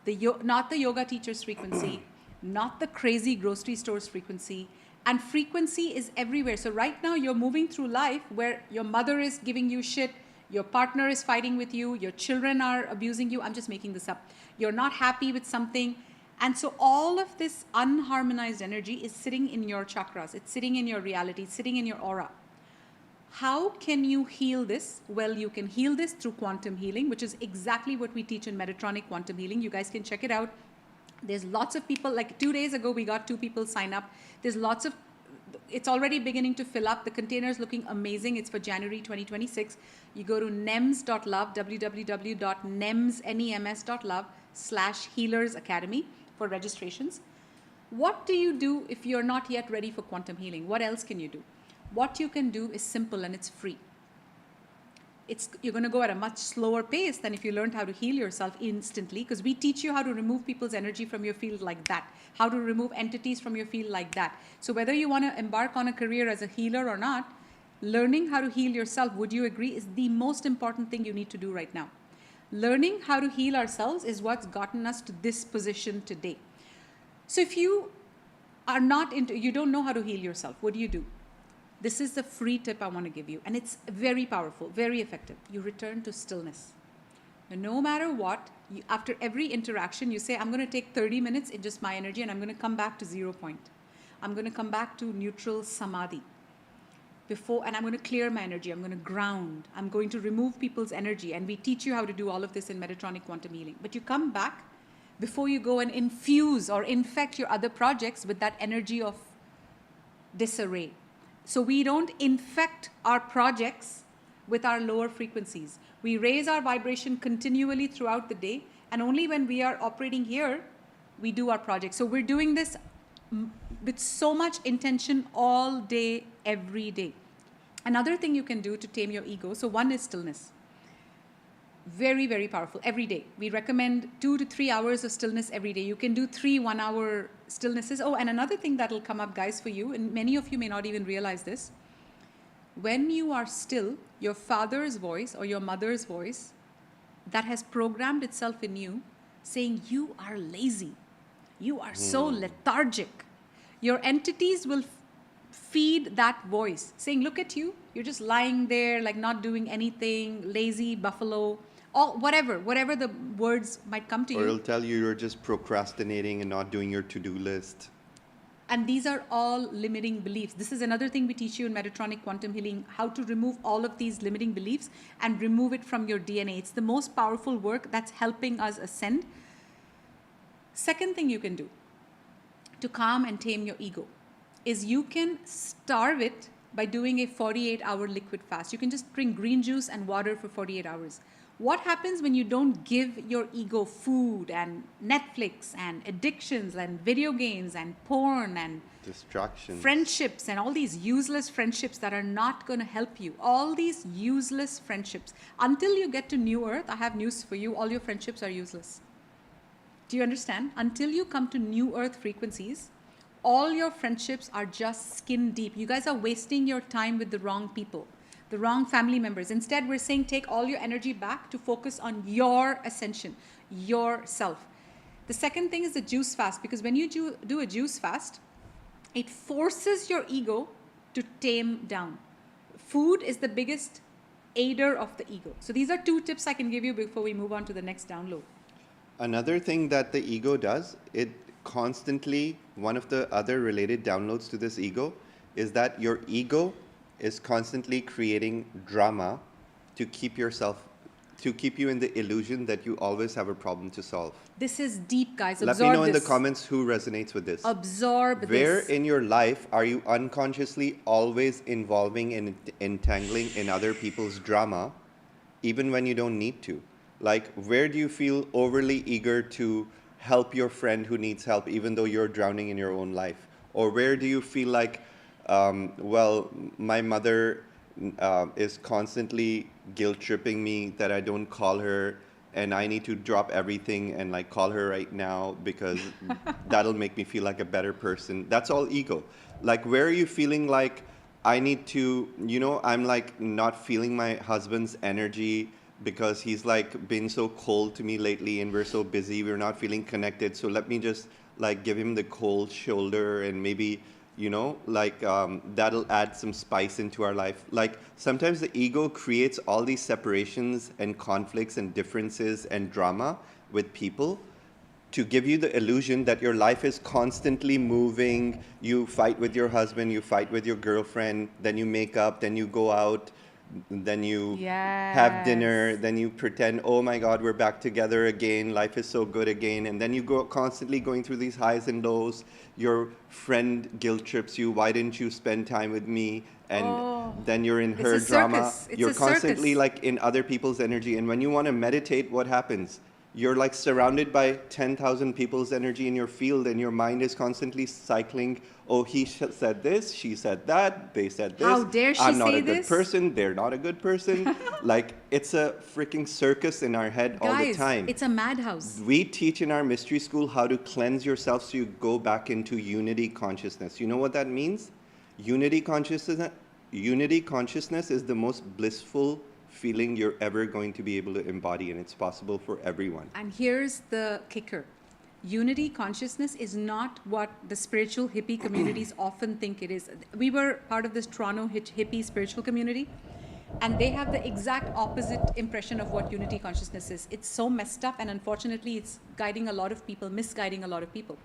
Not the yoga teacher's frequency, not the crazy grocery store's frequency. And frequency is everywhere. So right now you're moving through life where your mother is giving you shit, your partner is fighting with you, your children are abusing you. I'm just making this up. You're not happy with something. And so all of this unharmonized energy is sitting in your chakras. It's sitting in your reality, it's sitting in your aura. How can you heal this? Well, you can heal this through quantum healing, which is exactly what we teach in Metatronic Quantum Healing. You guys can check it out. There's lots of people, like 2 days ago, we got 2 people sign up. It's already beginning to fill up. The container is looking amazing. It's for January 2026. You go to nems.love, www.nems.love/Healers Academy for registrations. What do you do if you're not yet ready for quantum healing? What else can you do? What you can do is simple and it's free. You're going to go at a much slower pace than if you learned how to heal yourself instantly, because we teach you how to remove people's energy from your field like that, how to remove entities from your field like that. So whether you want to embark on a career as a healer or not, learning how to heal yourself, would you agree, is the most important thing you need to do right now. Learning how to heal ourselves is what's gotten us to this position today. So if you are you don't know how to heal yourself, what do? This is the free tip I want to give you. And it's very powerful, very effective. You return to stillness. No matter what, after every interaction, you say, I'm going to take 30 minutes in just my energy and I'm going to come back to 0 point. I'm going to come back to neutral samadhi. before, and I'm going to clear my energy. I'm going to ground. I'm going to remove people's energy. And we teach you how to do all of this in Metatronic Quantum Healing. But you come back before you go and infuse or infect your other projects with that energy of disarray. So we don't infect our projects with our lower frequencies. We raise our vibration continually throughout the day, and only when we are operating here, we do our projects. So we're doing this with so much intention all day, every day. Another thing you can do to tame your ego, so one is stillness. Very, very powerful every day. We recommend 2 to 3 hours of stillness every day. You can do 3 1-hour stillnesses. Oh, and another thing that will come up, guys, for you, and many of you may not even realize this. When you are still, your father's voice or your mother's voice that has programmed itself in you saying you are lazy, you are so lethargic, your entities will feed that voice saying, look at you, you're just lying there like not doing anything, lazy, buffalo, all, whatever the words might come to you. Or it'll tell you you're just procrastinating and not doing your to-do list. And these are all limiting beliefs. This is another thing we teach you in Metatronic Quantum Healing, how to remove all of these limiting beliefs and remove it from your DNA. It's the most powerful work that's helping us ascend. Second thing you can do to calm and tame your ego is you can starve it by doing a 48-hour liquid fast. You can just drink green juice and water for 48 hours. What happens when you don't give your ego food and Netflix and addictions and video games and porn and distractions, friendships and all these useless friendships that are not going to help you? All these useless friendships. Until you get to New Earth, I have news for you, all your friendships are useless. Do you understand? Until you come to New Earth frequencies, all your friendships are just skin deep. You guys are wasting your time with the wrong people, the wrong family members. Instead, we're saying take all your energy back to focus on your ascension, yourself. The second thing is the juice fast, because when you do a juice fast, it forces your ego to tame down. Food is the biggest aider of the ego. So these are 2 tips I can give you before we move on to the next download. Another thing that the ego does, it constantly, one of the other related downloads to this ego is that your ego is constantly creating drama to keep you in the illusion that you always have a problem to solve. This is deep, guys. Absorb Let me know in this. the comments who resonates with this. Absorb this. Where in your life are you unconsciously always involving and entangling in other people's drama, even when you don't need to? Like, where do you feel overly eager to help your friend who needs help, even though you're drowning in your own life? Or where do you feel like, well, my mother is constantly guilt-tripping me that I don't call her, and I need to drop everything and like call her right now because that'll make me feel like a better person. That's all ego. Like, where are you feeling like I need to, I'm like not feeling my husband's energy because he's like been so cold to me lately and we're so busy, we're not feeling connected. So let me just like give him the cold shoulder and maybe, that'll add some spice into our life. Like sometimes the ego creates all these separations and conflicts and differences and drama with people to give you the illusion that your life is constantly moving. You fight with your husband, you fight with your girlfriend, then you make up, then you go out, then you have dinner, then you pretend, oh my God, we're back together again, life is so good again, and then you go constantly going through these highs and lows. Your friend guilt trips you, why didn't you spend time with me? And then you're in her drama. You're constantly like in other people's energy, and when you want to meditate, what happens? You're like surrounded by 10,000 people's energy in your field, and your mind is constantly cycling. Oh, he said this, she said that, they said this. How dare she I'm not say a good this? person, they're not a good person. Like, it's a freaking circus in our head all the time. It's a madhouse. We teach in our mystery school how to cleanse yourself so you go back into unity consciousness. You know what that means? Unity consciousness is the most blissful feeling you're ever going to be able to embody, and it's possible for everyone. And here's the kicker. Unity consciousness is not what the spiritual hippie communities often think it is. We were part of this Toronto hippie spiritual community, and they have the exact opposite impression of what unity consciousness is. It's so messed up, and unfortunately it's guiding a lot of people, misguiding a lot of people.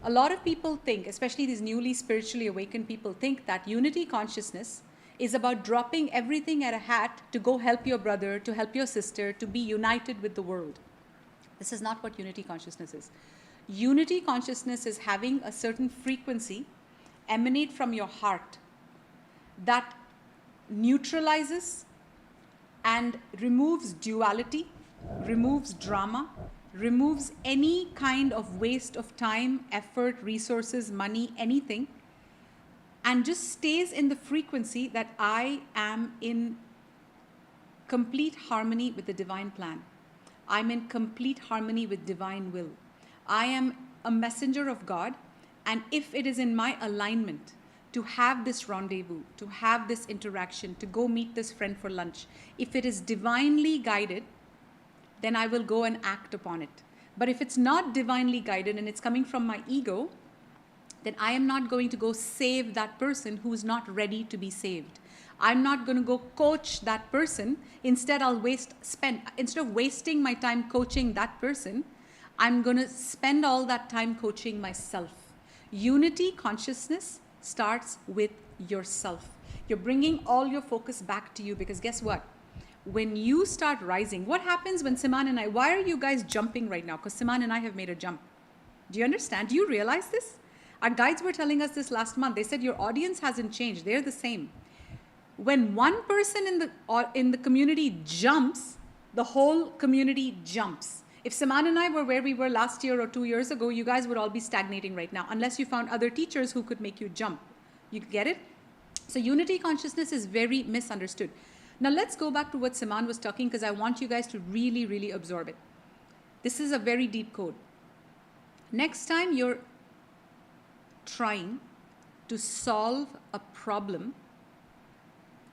A lot of people think, especially these newly spiritually awakened people, think that unity consciousness is about dropping everything at a hat to go help your brother, to help your sister, to be united with the world. This is not what unity consciousness is. Unity consciousness is having a certain frequency emanate from your heart that neutralizes and removes duality, removes drama, removes any kind of waste of time, effort, resources, money, anything, and just stays in the frequency that I am in complete harmony with the divine plan. I'm in complete harmony with divine will. I am a messenger of God, and if it is in my alignment to have this rendezvous, to have this interaction, to go meet this friend for lunch, if it is divinely guided, then I will go and act upon it. But if it's not divinely guided and it's coming from my ego, then I am not going to go save that person who is not ready to be saved. I'm not going to go coach that person. Instead, instead of wasting my time coaching that person, I'm going to spend all that time coaching myself. Unity consciousness starts with yourself. You're bringing all your focus back to you, because guess what? When you start rising, what happens when Siman and I, why are you guys jumping right now? Because Siman and I have made a jump. Do you understand? Do you realize this? Our guides were telling us this last month. They said your audience hasn't changed. They're the same. When one person in the community jumps, the whole community jumps. If Siman and I were where we were last year or 2 years ago, you guys would all be stagnating right now, unless you found other teachers who could make you jump. You get it? So unity consciousness is very misunderstood. Now let's go back to what Siman was talking, because I want you guys to really, really absorb it. This is a very deep code. Next time you're trying to solve a problem,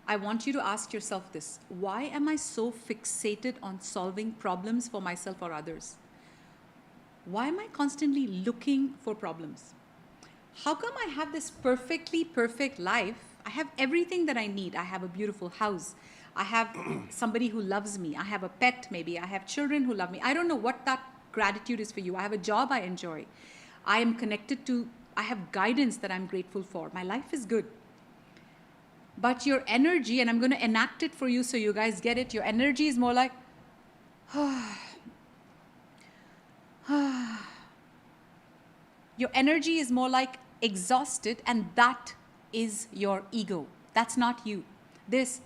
I want you to ask yourself this: why am I so fixated on solving problems for myself or others? Why am I constantly looking for problems? How come I have this perfectly perfect life? I have everything that I need. I have a beautiful house. I have somebody who loves me. I have a pet maybe. I have children who love me. I don't know what that gratitude is for you. I have a job I enjoy. I am connected to, I have guidance that I'm grateful for. My life is good. But your energy, and I'm going to enact it for you so you guys get it, your energy is more like, your energy is more like exhausted, and that is your ego. That's not you. This,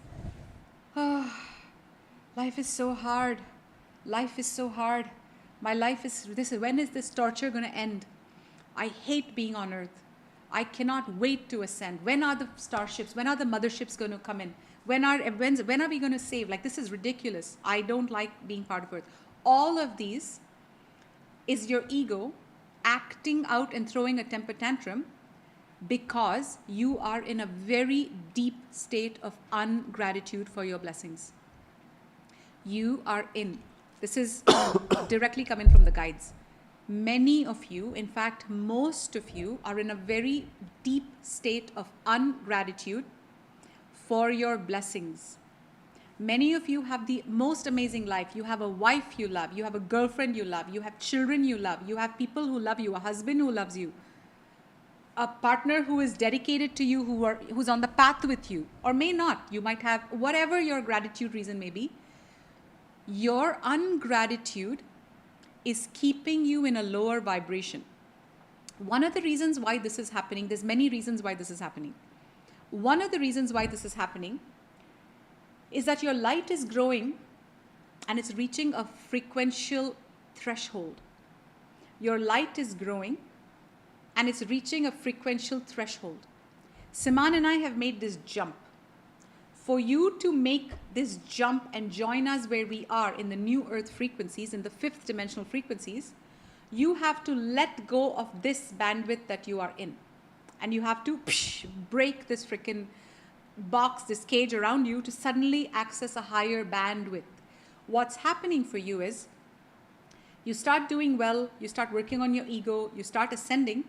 life is so hard. Life is so hard. My life is, when is this torture going to end? I hate being on earth. I cannot wait to ascend. When are the starships? When are the motherships going to come in? When are we going to save? Like, this is ridiculous. I don't like being part of earth. All of these is your ego acting out and throwing a temper tantrum because you are in a very deep state of ungratitude for your blessings. You are in. This is directly coming from the guides. Many of you, in fact, most of you, are in a very deep state of ungratitude for your blessings. Many of you have the most amazing life. You have a wife you love. You have a girlfriend you love. You have children you love. You have people who love you, a husband who loves you, a partner who is dedicated to you, who's on the path with you, or may not. You might have whatever your gratitude reason may be. Your ungratitude is keeping you in a lower vibration. One of the reasons why this is happening, there's many reasons why this is happening. One of the reasons why this is happening is that your light is growing and it's reaching a frequential threshold. Your light is growing and it's reaching a frequential threshold. Siman and I have made this jump. For you to make this jump and join us where we are in the new earth frequencies, in the 5th dimensional frequencies, you have to let go of this bandwidth that you are in. And you have to break this freaking box, this cage around you, to suddenly access a higher bandwidth. What's happening for you is you start doing well, you start working on your ego, you start ascending,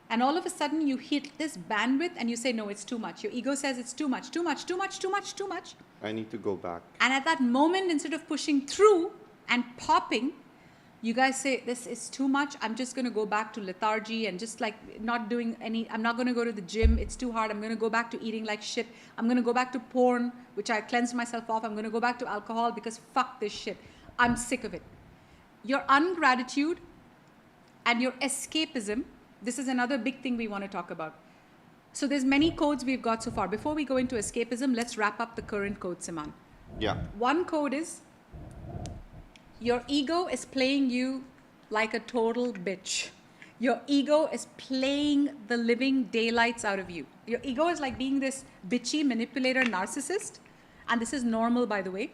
and all of a sudden you hit this bandwidth and you say, no, it's too much. Your ego says it's too much, too much, too much, too much, too much. I need to go back. And at that moment, instead of pushing through and popping, You guys say, this is too much. I'm just going to go back to lethargy and just like not doing any, I'm not going to go to the gym. It's too hard. I'm going to go back to eating like shit. I'm going to go back to porn, which I cleansed myself off. I'm going to go back to alcohol because fuck this shit. I'm sick of it. Your ungratitude and your escapism, this is another big thing we want to talk about. So there's many codes we've got so far. Before we go into escapism, let's wrap up the current code, Siman. Yeah. One code is, your ego is playing you like a total bitch. Your ego is playing the living daylights out of you. Your ego is like being this bitchy manipulator narcissist. And this is normal, by the way.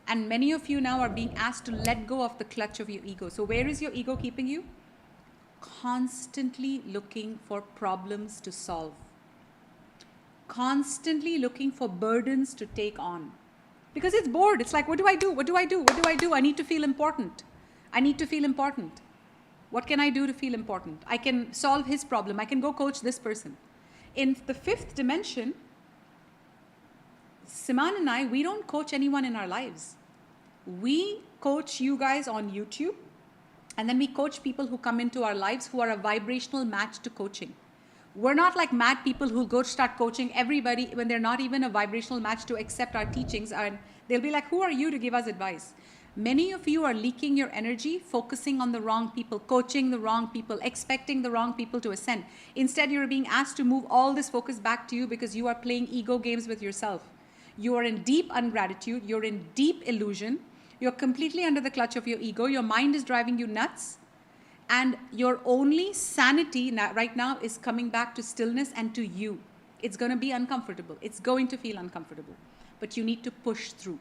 And many of you now are being asked to let go of the clutch of your ego. So where is your ego keeping you? Constantly looking for problems to solve. Constantly looking for burdens to take on. Because it's bored. It's like, what do I do? What do I do? What do I do? I need to feel important. I need to feel important. What can I do to feel important? I can solve his problem. I can go coach this person. In the fifth dimension, Siman and I, we don't coach anyone in our lives. We coach you guys on YouTube, and then we coach people who come into our lives who are a vibrational match to coaching. We're not like mad people who go start coaching everybody when they're not even a vibrational match to accept our teachings, and they'll be like, who are you to give us advice? Many of you are leaking your energy, focusing on the wrong people, coaching the wrong people, expecting the wrong people to ascend. Instead, you're being asked to move all this focus back to you because you are playing ego games with yourself. You are in deep ungratitude. You're in deep illusion. You're completely under the clutch of your ego. Your mind is driving you nuts. And your only sanity right now is coming back to stillness and to you. It's going to be uncomfortable. It's going to feel uncomfortable. But you need to push through.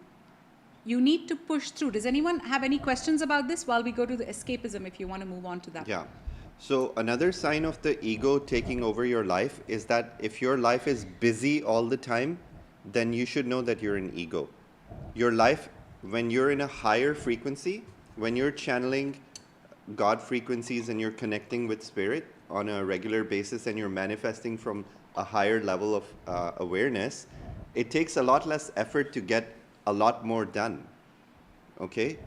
You need to push through. Does anyone have any questions about this while we go to the escapism, if you want to move on to that? Yeah. So another sign of the ego taking over your life is that if your life is busy all the time, then you should know that you're an ego. Your life, when you're in a higher frequency, when you're channeling God frequencies and you're connecting with spirit on a regular basis and you're manifesting from a higher level of awareness, it takes a lot less effort to get a lot more done. Okay?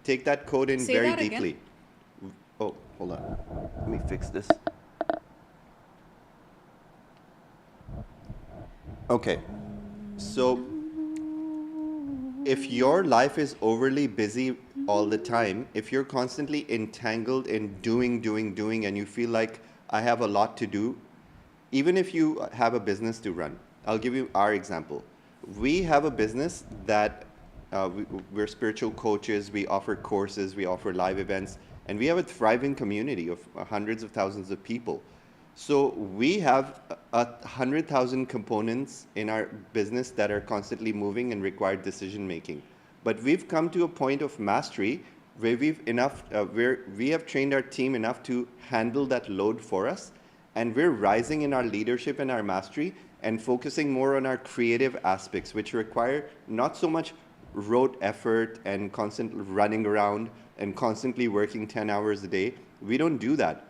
Take that code in very deeply. Again. Oh, hold on. Let me fix this. Okay. So if your life is overly busy all the time, if you're constantly entangled in doing, and you feel like I have a lot to do, even if you have a business to run, I'll give you our example. We have a business that we're spiritual coaches, we offer courses, we offer live events, and we have a thriving community of hundreds of thousands of people. So we have 100,000 components in our business that are constantly moving and require decision making. But we've come to a point of mastery where we have trained our team enough to handle that load for us, and we're rising in our leadership and our mastery and focusing more on our creative aspects, which require not so much rote effort and constant running around and constantly working 10 hours a day. We don't do that.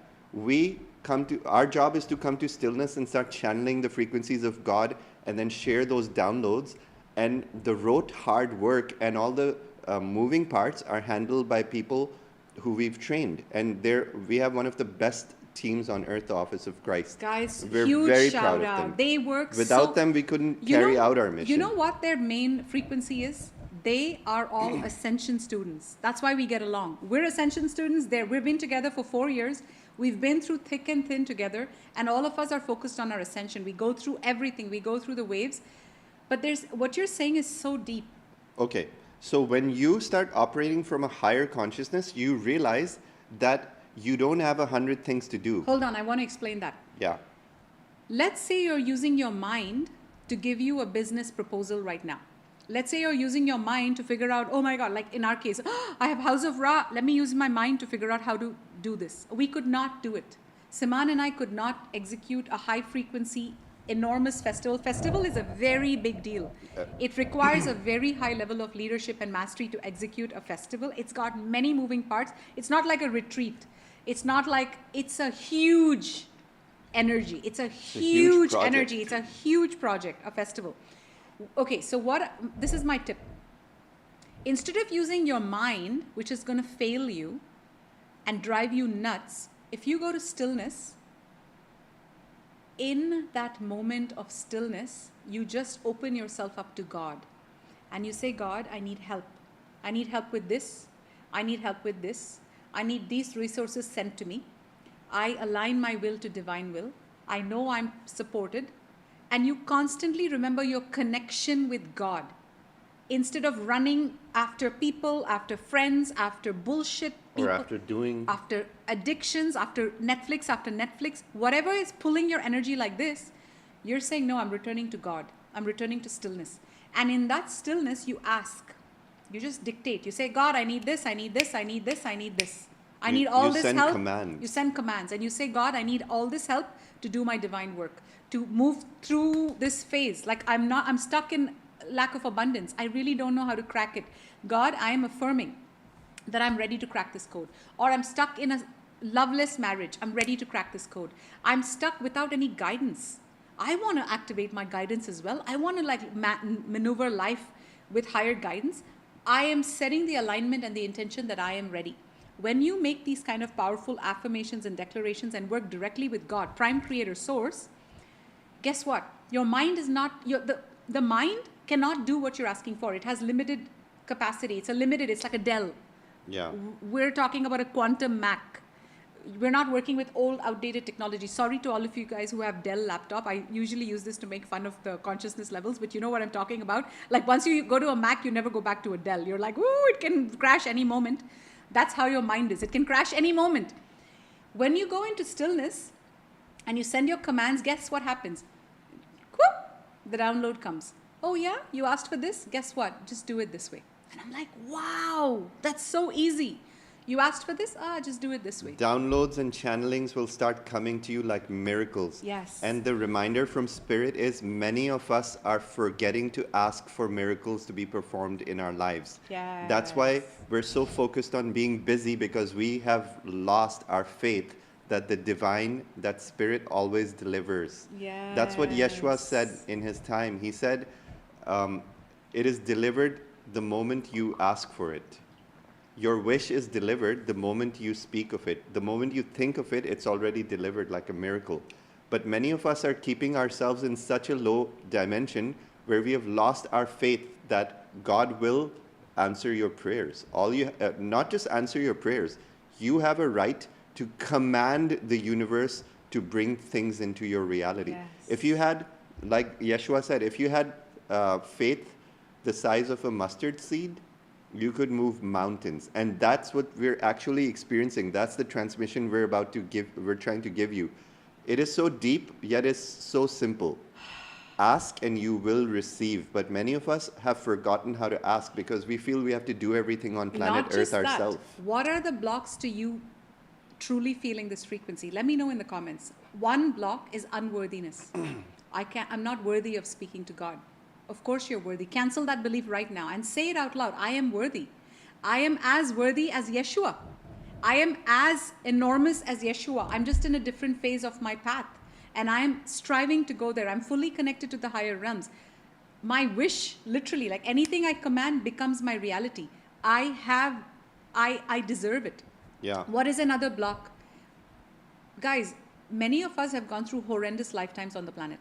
Our job is to come to stillness and start channeling the frequencies of God and then share those downloads. And the rote hard work and all the moving parts are handled by people who we've trained. And we have one of the best teams on earth, the Office of Christ. Guys, we're huge very shout proud out. of them. They work Without them, we couldn't carry out our mission. You know what their main frequency is? They are all Ascension students. That's why we get along. We're Ascension students. We've been together for 4 years. We've been through thick and thin together, and all of us are focused on our ascension. We go through everything. We go through the waves. But what you're saying is so deep. Okay. So when you start operating from a higher consciousness, you realize that you don't have 100 things to do. Hold on. I want to explain that. Yeah. Let's say you're using your mind to give you a business proposal right now. Let's say you're using your mind to figure out, oh my God, like in our case, I have House of Ra. Let me use my mind to figure out how to do this. We could not do it. Siman and I could not execute a high frequency, enormous festival. Festival is a very big deal. It requires a very high level of leadership and mastery to execute a festival. It's got many moving parts. It's not like a retreat. It's not like, it's a huge energy. It's a huge energy. It's a huge project, a festival. Okay, so this is my tip. Instead of using your mind, which is going to fail you, and drive you nuts, if you go to stillness, in that moment of stillness, you just open yourself up to God. And you say, God, I need help. I need help with this. I need help with this. I need these resources sent to me. I align my will to divine will. I know I'm supported. And you constantly remember your connection with God. Instead of running after people, after friends, after bullshit people, or after addictions, after Netflix, whatever is pulling your energy like this, you're saying, no, I'm returning to God. I'm returning to stillness. And in that stillness, you ask. You just dictate. You say, God, I need this, I need this, I need this, I need this. I need all this help. You send commands. You send commands. And you say, God, I need all this help to do my divine work, to move through this phase. Like I'm stuck in lack of abundance. I really don't know how to crack it. God, I am affirming that I'm ready to crack this code. Or I'm stuck in a loveless marriage. I'm ready to crack this code. I'm stuck without any guidance. I want to activate my guidance as well. I want to like maneuver life with higher guidance. I am setting the alignment and the intention that I am ready. When you make these kind of powerful affirmations and declarations and work directly with God, prime creator source, guess what? Your mind is not, the mind cannot do what you're asking for. It has limited capacity. It's like a Dell. Yeah. We're talking about a quantum Mac. We're not working with old, outdated technology. Sorry to all of you guys who have Dell laptop. I usually use this to make fun of the consciousness levels, but you know what I'm talking about. Like once you go to a Mac, you never go back to a Dell. You're like, ooh, it can crash any moment. That's how your mind is. It can crash any moment. When you go into stillness and you send your commands, guess what happens? Whoop, the download comes. Oh yeah, you asked for this? Guess what? Just do it this way. And I'm like, wow, that's so easy. You asked for this? Just do it this way. Downloads and channelings will start coming to you like miracles. Yes. And the reminder from Spirit is many of us are forgetting to ask for miracles to be performed in our lives. Yes. That's why we're so focused on being busy, because we have lost our faith that the divine, that Spirit always delivers. Yes. That's what Yeshua said in his time. He said, it is delivered the moment you ask for it. Your wish is delivered the moment you speak of it. The moment you think of it, it's already delivered like a miracle. But many of us are keeping ourselves in such a low dimension where we have lost our faith that God will answer your prayers. Not just answer your prayers, you have a right to command the universe to bring things into your reality. Yes. If you had, like Yeshua said, if you had faith the size of a mustard seed, you could move mountains. And that's what we're actually experiencing. That's the transmission we're trying to give you. It is so deep, yet it's so simple. Ask and you will receive. But many of us have forgotten how to ask because we feel we have to do everything on planet Earth ourselves. What are the blocks to you truly feeling this frequency? Let me know in the comments. One block is unworthiness. I'm not worthy of speaking to God. Of course you're worthy. Cancel that belief right now and say it out loud. I am worthy. I am as worthy as Yeshua. I am as enormous as Yeshua. I'm just in a different phase of my path. And I'm striving to go there. I'm fully connected to the higher realms. My wish, literally, like anything I command becomes my reality. I deserve it. Yeah. What is another block? Guys, many of us have gone through horrendous lifetimes on the planet.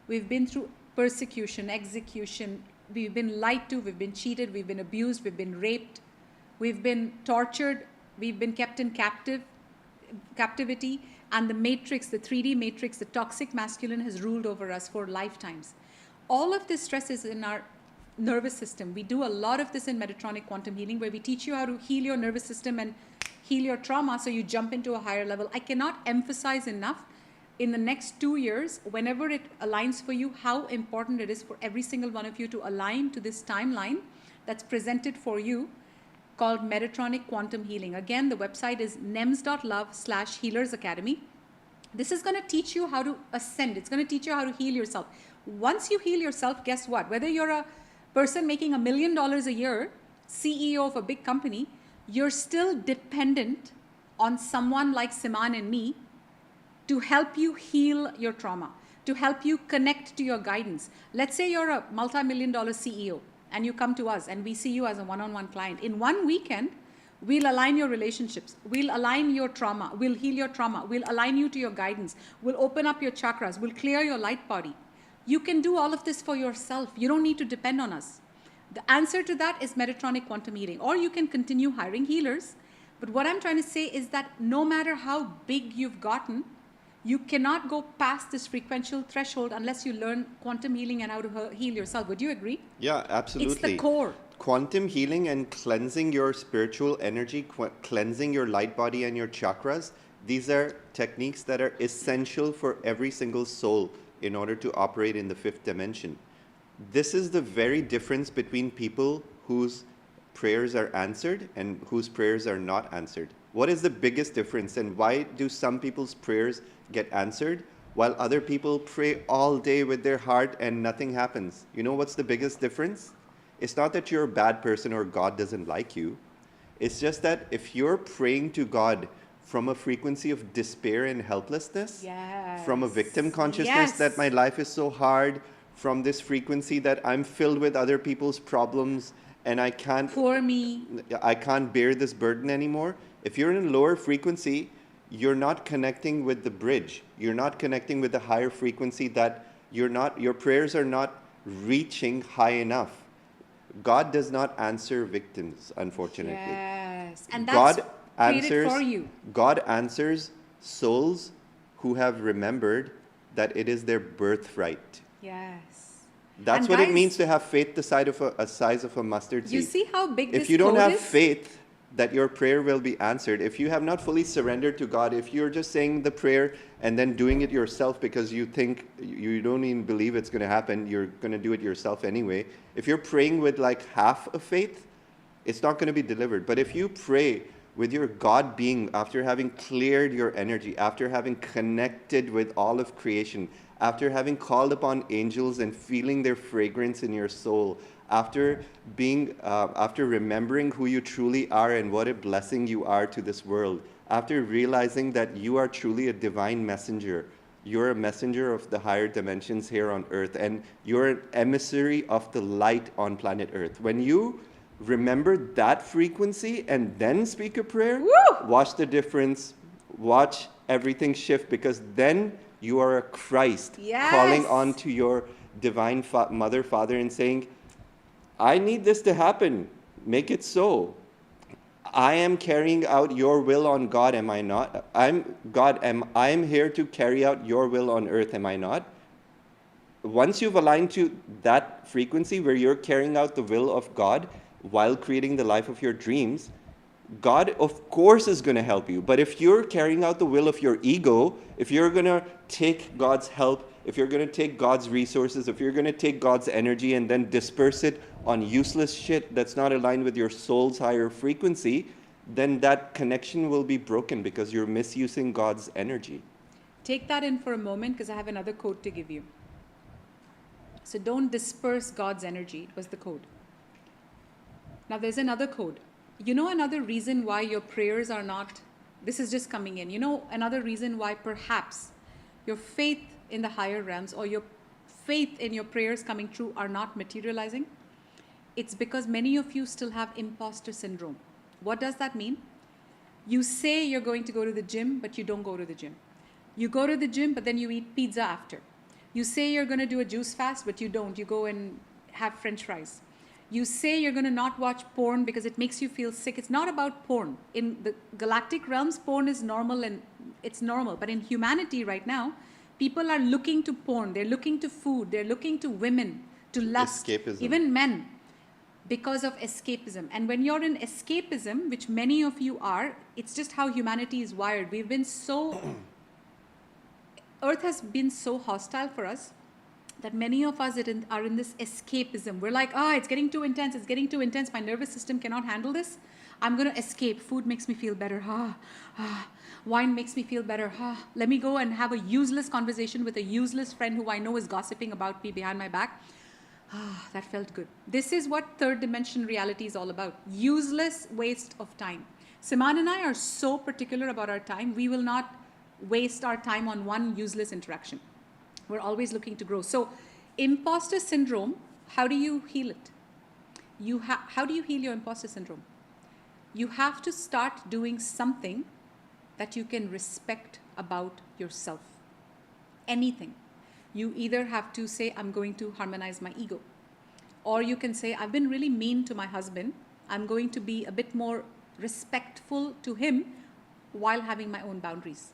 We've been through persecution, execution, we've been lied to, we've been cheated, we've been abused, we've been raped, we've been tortured, we've been kept in captivity, and the matrix, the 3D matrix, the toxic masculine has ruled over us for lifetimes. All of this stress is in our nervous system. We do a lot of this in Metatronic quantum healing, where we teach you how to heal your nervous system and heal your trauma so you jump into a higher level. I cannot emphasize enough in the next 2 years, whenever it aligns for you, how important it is for every single one of you to align to this timeline that's presented for you called Metatronic Quantum Healing. Again, the website is nems.love/Healers Academy. This is going to teach you how to ascend. It's going to teach you how to heal yourself. Once you heal yourself, guess what? Whether you're a person making $1 million a year, CEO of a big company, you're still dependent on someone like Siman and me to help you heal your trauma, to help you connect to your guidance. Let's say you're a multi-million-dollar CEO and you come to us and we see you as a one-on-one client. In one weekend, We'll align your relationships. We'll align your trauma. We'll heal your trauma. We'll align you to your guidance. We'll open up your chakras. We'll clear your light body. You can do all of this for yourself. You don't need to depend on us. The answer to that is Metatronic quantum healing. Or you can continue hiring healers. But what I'm trying to say is that no matter how big you've gotten, you cannot go past this frequential threshold unless you learn quantum healing and how to heal yourself. Would you agree? Yeah, absolutely. It's the core. Quantum healing and cleansing your spiritual energy, cleansing your light body and your chakras, these are techniques that are essential for every single soul in order to operate in the fifth dimension. This is the very difference between people whose prayers are answered and whose prayers are not answered. What is the biggest difference, and why do some people's prayers get answered while other people pray all day with their heart and nothing happens? You know what's the biggest difference? It's not that you're a bad person or God doesn't like you. It's just that if you're praying to God from a frequency of despair and helplessness, from a victim consciousness that my life is so hard, from this frequency that I'm filled with other people's problems and I can't bear this burden anymore. If you're in a lower frequency, you're not connecting with the bridge. You're not connecting with the higher frequency that your prayers are not reaching high enough. God does not answer victims, unfortunately. Yes, and that's created for you. God answers souls who have remembered that it is their birthright. Yes. That's and what guys, it means to have faith the size of a mustard seed. You see how big this If you don't code have is? faith that your prayer will be answered, if you have not fully surrendered to God, if you're just saying the prayer and then doing it yourself because you think you don't even believe it's going to happen, you're going to do it yourself anyway. If you're praying with like half a faith, it's not going to be delivered. But if you pray with your God being, after having cleared your energy, after having connected with all of creation, after having called upon angels and feeling their fragrance in your soul, after remembering who you truly are and what a blessing you are to this world, after realizing that you are truly a divine messenger, you're a messenger of the higher dimensions here on earth, and you're an emissary of the light on planet earth. When you remember that frequency and then speak a prayer, watch the difference, watch everything shift, because then you are a Christ calling on to your divine mother, father, and saying, I need this to happen. Make it so. I am carrying out your will on God, am I not? I am here to carry out your will on earth, am I not? Once you've aligned to that frequency where you're carrying out the will of God while creating the life of your dreams, God, of course, is going to help you. But if you're carrying out the will of your ego, if you're going to take God's help, if you're going to take God's resources, if you're going to take God's energy and then disperse it on useless shit that's not aligned with your soul's higher frequency, then that connection will be broken because you're misusing God's energy. Take that in for a moment, because I have another code to give you. So don't disperse God's energy, was the code. Now there's another code. You know another reason why your prayers are not, this is just coming in, you know another reason why perhaps your faith in the higher realms or your faith in your prayers coming true are not materializing? It's because many of you still have impostor syndrome. What does that mean? You say you're going to go to the gym, but you don't go to the gym. You go to the gym, but then you eat pizza after. You say you're going to do a juice fast, but you don't. You go and have French fries. You say you're going to not watch porn because it makes you feel sick. It's not about porn. In the galactic realms, porn is normal and it's normal. But in humanity right now, people are looking to porn. They're looking to food. They're looking to women, to lust. Escapism. Even men, because of escapism. And when you're in escapism, which many of you are, it's just how humanity is wired. We've been so... Earth has been so hostile for us that many of us are in this escapism. We're like, it's getting too intense. It's getting too intense. My nervous system cannot handle this. I'm going to escape. Food makes me feel better. Wine makes me feel better. Let me go and have a useless conversation with a useless friend who I know is gossiping about me behind my back. That felt good. This is what third dimension reality is all about. Useless waste of time. Siman and I are so particular about our time. We will not waste our time on one useless interaction. We're always looking to grow. So imposter syndrome, how do you heal it? How do you heal your imposter syndrome? You have to start doing something that you can respect about yourself. Anything. You either have to say, I'm going to harmonize my ego. Or you can say, I've been really mean to my husband. I'm going to be a bit more respectful to him while having my own boundaries.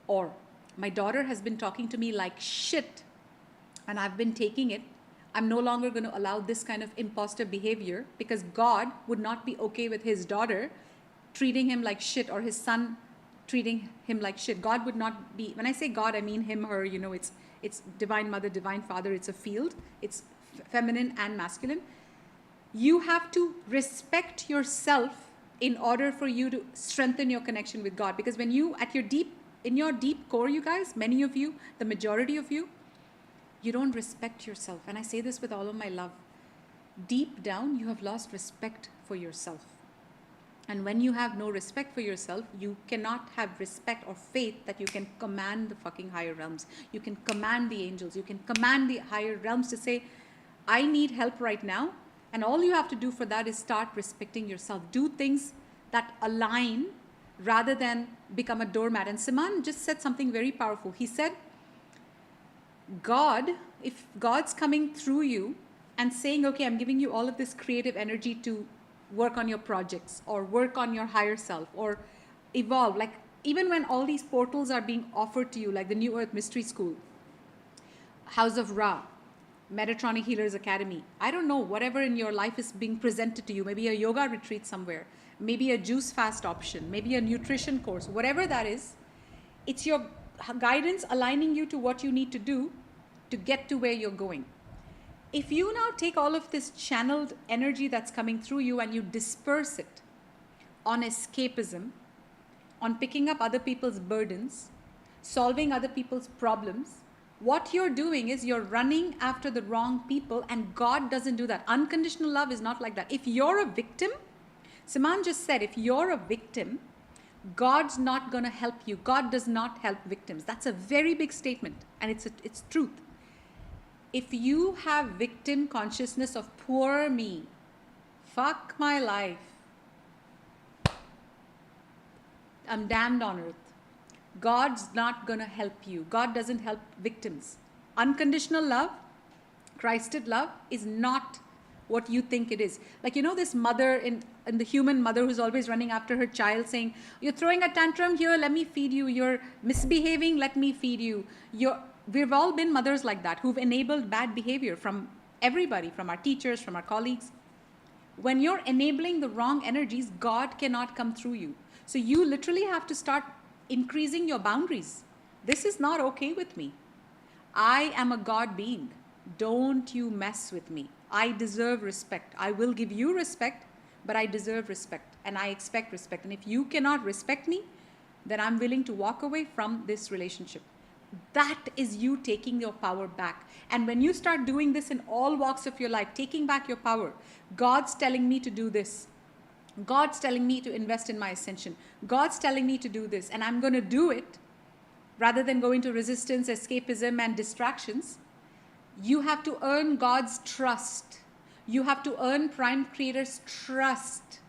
Or my daughter has been talking to me like shit and I've been taking it. I'm no longer going to allow this kind of imposter behavior because God would not be okay with his daughter treating him like shit or his son treating him like shit. God would not be, when I say God, I mean him, her, you know, it's divine mother, divine father. It's a field. It's feminine and masculine. You have to respect yourself in order for you to strengthen your connection with God. Because when you, in your deep core, you guys, many of you, the majority of you, you don't respect yourself. And I say this with all of my love. Deep down, you have lost respect for yourself. And when you have no respect for yourself, you cannot have respect or faith that you can command the fucking higher realms. You can command the angels. You can command the higher realms to say, I need help right now. And all you have to do for that is start respecting yourself. Do things that align rather than become a doormat. And Siman just said something very powerful. He said, God, if God's coming through you and saying, okay, I'm giving you all of this creative energy to work on your projects or work on your higher self or evolve, like even when all these portals are being offered to you, like the New Earth Mystery School, House of Ra, Metatronic Healers Academy, I don't know, whatever in your life is being presented to you, maybe a yoga retreat somewhere, maybe a juice fast option, maybe a nutrition course, whatever that is, it's your guidance aligning you to what you need to do to get to where you're going. If you now take all of this channeled energy that's coming through you and you disperse it on escapism, on picking up other people's burdens, solving other people's problems, what you're doing is you're running after the wrong people, and God doesn't do that. Unconditional love is not like that. If you're a victim, Siman just said, if you're a victim, God's not going to help you. God does not help victims. That's a very big statement, and it's truth. If you have victim consciousness of poor me, fuck my life, I'm damned on earth. God's not going to help you. God doesn't help victims. Unconditional love, Christed love, is not what you think it is. Like, you know, this mother in the human mother who's always running after her child saying, you're throwing a tantrum here, let me feed you. You're misbehaving, let me feed you. We've all been mothers like that who've enabled bad behavior from everybody, from our teachers, from our colleagues. When you're enabling the wrong energies, God cannot come through you. So you literally have to start increasing your boundaries. This is not okay with me. I am a God being. Don't you mess with me. I deserve respect. I will give you respect, but I deserve respect and I expect respect. And if you cannot respect me, then I'm willing to walk away from this relationship. That is you taking your power back. And when you start doing this in all walks of your life, taking back your power, God's telling me to do this. God's telling me to invest in my ascension. God's telling me to do this, and I'm going to do it rather than go into resistance, escapism, and distractions. You have to earn God's trust. You have to earn Prime Creator's trust.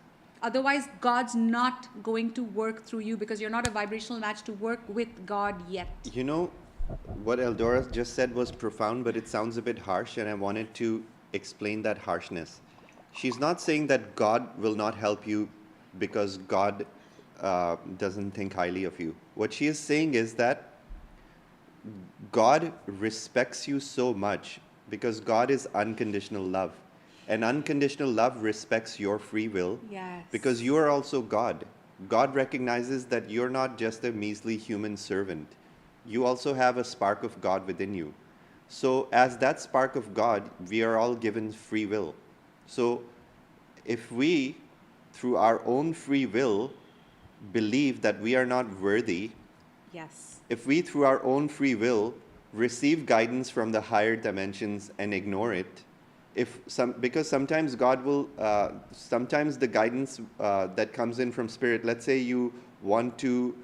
Otherwise, God's not going to work through you because you're not a vibrational match to work with God yet. You know, what Eldora just said was profound, but it sounds a bit harsh, and I wanted to explain that harshness. She's not saying that God will not help you because God doesn't think highly of you. What she is saying is that God respects you so much because God is unconditional love. And unconditional love respects your free will. Yes. Because you are also God. God recognizes that you're not just a measly human servant. You also have a spark of God within you. So as that spark of God, we are all given free will. So if we, through our own free will, believe that we are not worthy, Yes. if we, through our own free will, receive guidance from the higher dimensions and ignore it, because sometimes God will, sometimes the guidance that comes in from Spirit, let's say you want to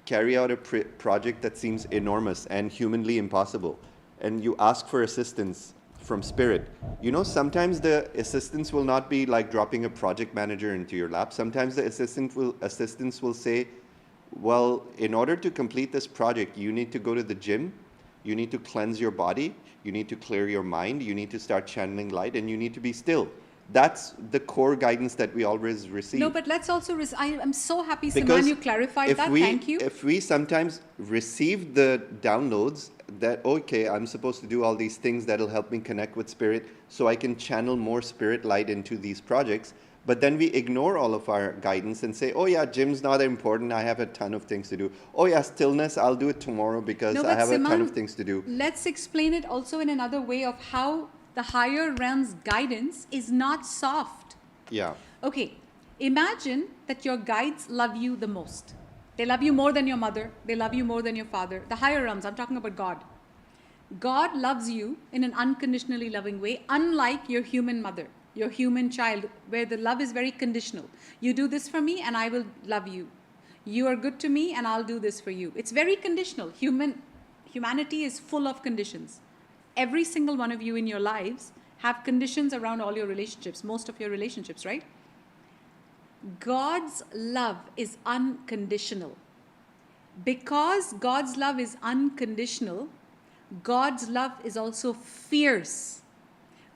carry out a project that seems enormous and humanly impossible, and you ask for assistance from spirit. You know, sometimes the assistants will not be like dropping a project manager into your lap. Sometimes the assistants will say, well, in order to complete this project, you need to go to the gym, you need to cleanse your body, you need to clear your mind, you need to start channeling light, and you need to be still. That's the core guidance that we always receive. No, but let's also, I'm so happy, Because Siman, you clarified that. Thank you. If we sometimes receive the downloads that, okay, I'm supposed to do all these things that'll help me connect with spirit so I can channel more spirit light into these projects, but then we ignore all of our guidance and say, oh yeah, gym's not important, I have a ton of things to do. Oh yeah, stillness, I'll do it tomorrow because No, I have Siman, a ton of things to do. Let's explain it also in another way of how the higher realm's guidance is not soft. Yeah. Okay, imagine that your guides love you the most. They love you more than your mother. They love you more than your father. The higher realms, I'm talking about God. God loves you in an unconditionally loving way, unlike your human mother, your human child, where the love is very conditional. You do this for me and I will love you. You are good to me and I'll do this for you. It's very conditional. Humanity is full of conditions. Every single one of you in your lives have conditions around all your relationships, most of your relationships, right? God's love is unconditional. Because God's love is unconditional, God's love is also fierce.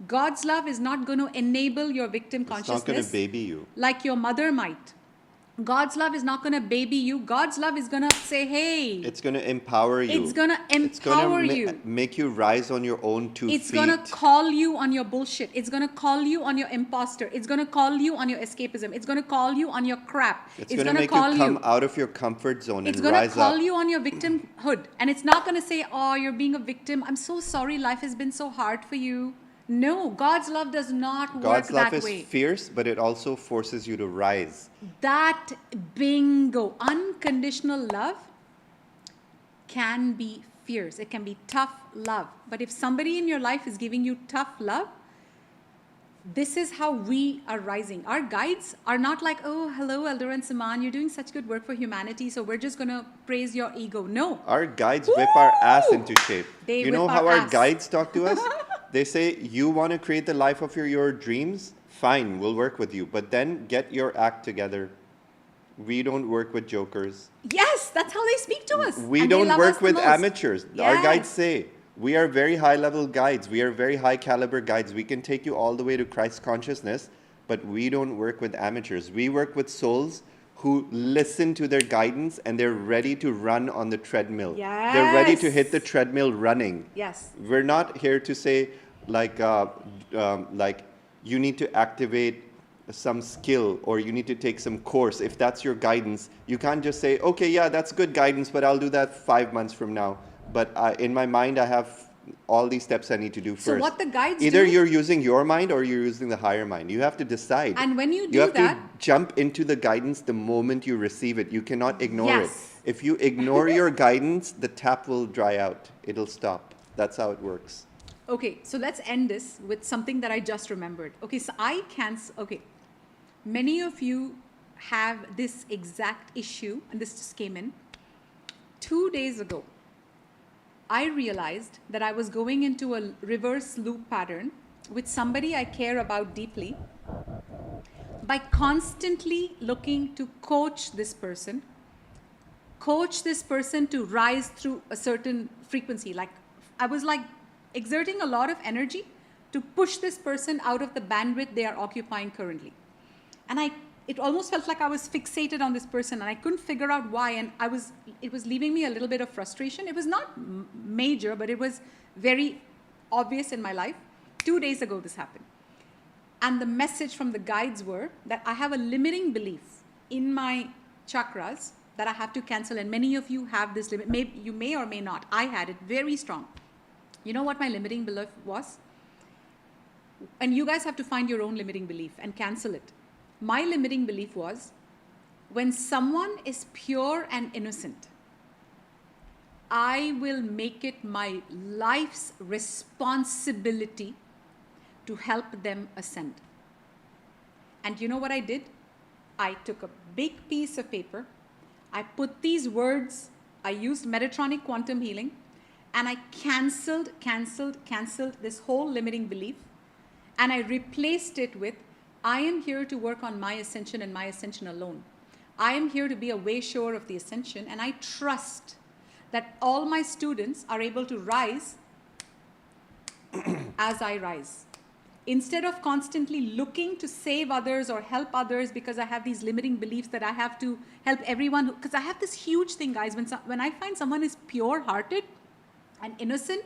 God's love is not going to enable your victim consciousness. It's not going to baby you. Like your mother might. God's love is not going to baby you. God's love is going to say, hey. It's going to empower you. It's going to empower you. Make you rise on your own 2 feet. It's going to call you on your bullshit. It's going to call you on your imposter. It's going to call you on your escapism. It's going to call you on your crap. It's going to make you come out of your comfort zone and rise up. It's going to call you on your victimhood. And it's not going to say, oh, you're being a victim. I'm so sorry. Life has been so hard for you. No, God's love does not work that way. God's love is fierce, but it also forces you to rise. That bingo. Unconditional love can be fierce. It can be tough love. But if somebody in your life is giving you tough love, this is how we are rising. Our guides are not like, oh, hello, Eldora and Saman, you're doing such good work for humanity, so we're just going to praise your ego. No. Our guides whip our ass into shape. They you know how our guides talk to us? They say, you want to create the life of your dreams? Fine, we'll work with you. But then get your act together. We don't work with jokers. Yes, that's how they speak to us. We don't work with amateurs. Yes. Our guides say, we are very high level guides. We are very high caliber guides. We can take you all the way to Christ consciousness, but we don't work with amateurs. We work with souls who listen to their guidance and they're ready to run on the treadmill. Yes. They're ready to hit the treadmill running. Yes. We're not here to say like you need to activate some skill or you need to take some course. If that's your guidance, you can't just say, okay, yeah, that's good guidance, but I'll do that 5 months from now. But in my mind, I have all these steps I need to do first. So what the guides Either you're using your mind or you're using the higher mind. You have to decide. And when you do you have to jump into the guidance the moment you receive it. You cannot ignore it. If you ignore your guidance, the tap will dry out. It'll stop. That's how it works. Okay, so let's end this with something that I just remembered. Okay, so many of you have this exact issue, and this just came in. 2 days ago, I realized that I was going into a reverse loop pattern with somebody I care about deeply by constantly looking to coach this person to rise through a certain frequency. Like I was like exerting a lot of energy to push this person out of the bandwidth they are occupying currently. And it almost felt like I was fixated on this person and I couldn't figure out why. And it was leaving me a little bit of frustration. It was not major, but it was very obvious in my life. 2 days ago, this happened. And the message from the guides were that I have a limiting belief in my chakras that I have to cancel. And many of you have this limit. You may or may not. I had it very strong. You know what my limiting belief was? And you guys have to find your own limiting belief and cancel it. My limiting belief was, when someone is pure and innocent, I will make it my life's responsibility to help them ascend. And you know what I did? I took a big piece of paper. I put these words, I used Metatronic quantum healing, and I canceled this whole limiting belief, and I replaced it with, I am here to work on my ascension and my ascension alone. I am here to be a way shower of the ascension, and I trust that all my students are able to rise as I rise. Instead of constantly looking to save others or help others because I have these limiting beliefs that I have to help everyone, because I have this huge thing, guys, when I find someone is pure-hearted and innocent,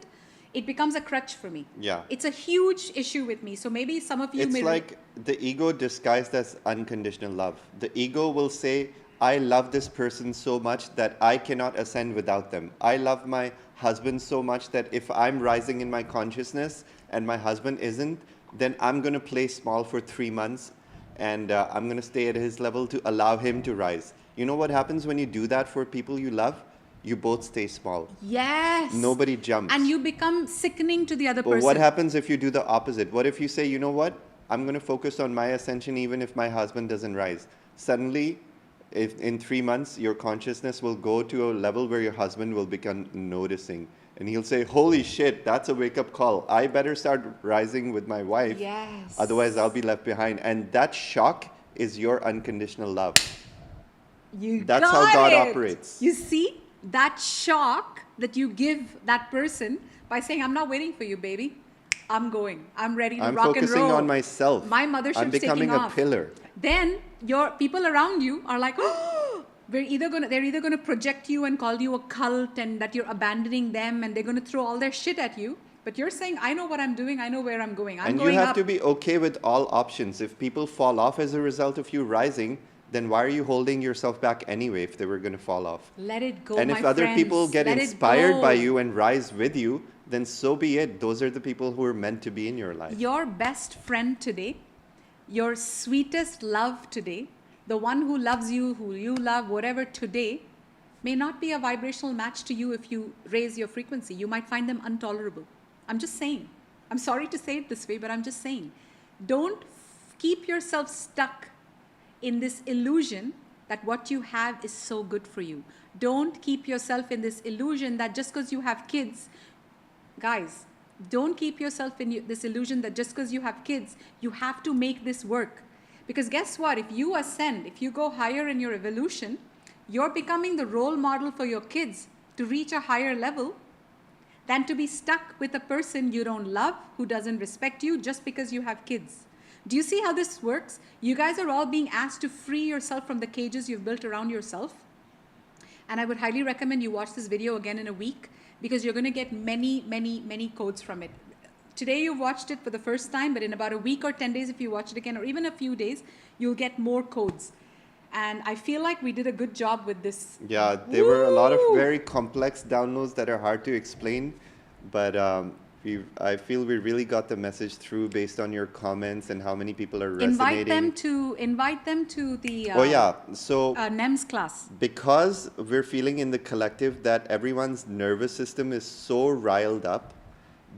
it becomes a crutch for me. Yeah. It's a huge issue with me. So maybe some of you may... It's like the ego disguised as unconditional love. The ego will say, I love this person so much that I cannot ascend without them. I love my husband so much that if I'm rising in my consciousness and my husband isn't, then I'm going to play small for 3 months, and I'm going to stay at his level to allow him to rise. You know what happens when you do that for people you love? You both stay small. Yes. Nobody jumps. And you become sickening to the other But person. what happens if you do the opposite? What if you say, you know what? I'm going to focus on my ascension even if my husband doesn't rise. Suddenly, if in 3 months, your consciousness will go to a level where your husband will become noticing. And he'll say, holy shit, that's a wake-up call. I better start rising with my wife. Yes. Otherwise, I'll be left behind. And that shock is your unconditional love. That's how God operates. You see? That shock that you give that person by saying, I'm not waiting for you, baby. I'm going. I'm ready to rock and roll. I'm focusing on myself. My mothership's taking off. I'm becoming a pillar. Then your people around you are like, oh, they're either going to project you and call you a cult and that you're abandoning them, and they're going to throw all their shit at you. But you're saying, I know what I'm doing. I know where I'm going. I'm going you have up. to be okay with all options. If people fall off as a result of you rising, then why are you holding yourself back anyway if they were going to fall off? Let it go, and my if other friends. people get Let inspired by you and rise with you, then so be it. Those are the people who are meant to be in your life. Your best friend today, your sweetest love today, the one who loves you, who you love, whatever today, may not be a vibrational match to you if you raise your frequency. You might find them intolerable. I'm just saying. I'm sorry to say it this way, but I'm just saying. Don't keep yourself stuck in this illusion that what you have is so good for you. Don't keep yourself in this illusion that just because you have kids, guys, don't keep yourself in this illusion that just because you have kids, you have to make this work. Because guess what? If you ascend, if you go higher in your evolution, you're becoming the role model for your kids to reach a higher level than to be stuck with a person you don't love, who doesn't respect you just because you have kids. Do you see how this works? You guys are all being asked to free yourself from the cages you've built around yourself. And I would highly recommend you watch this video again in a week, because you're going to get many, many, many codes from it. Today you watched it for the first time, but in about a week or 10 days, if you watch it again, or even a few days, you'll get more codes. And I feel like we did a good job with this. Yeah, there were a lot of very complex downloads that are hard to explain, but I feel we really got the message through based on your comments and how many people are resonating. Invite them to the NEMS class. Because we're feeling in the collective that everyone's nervous system is so riled up,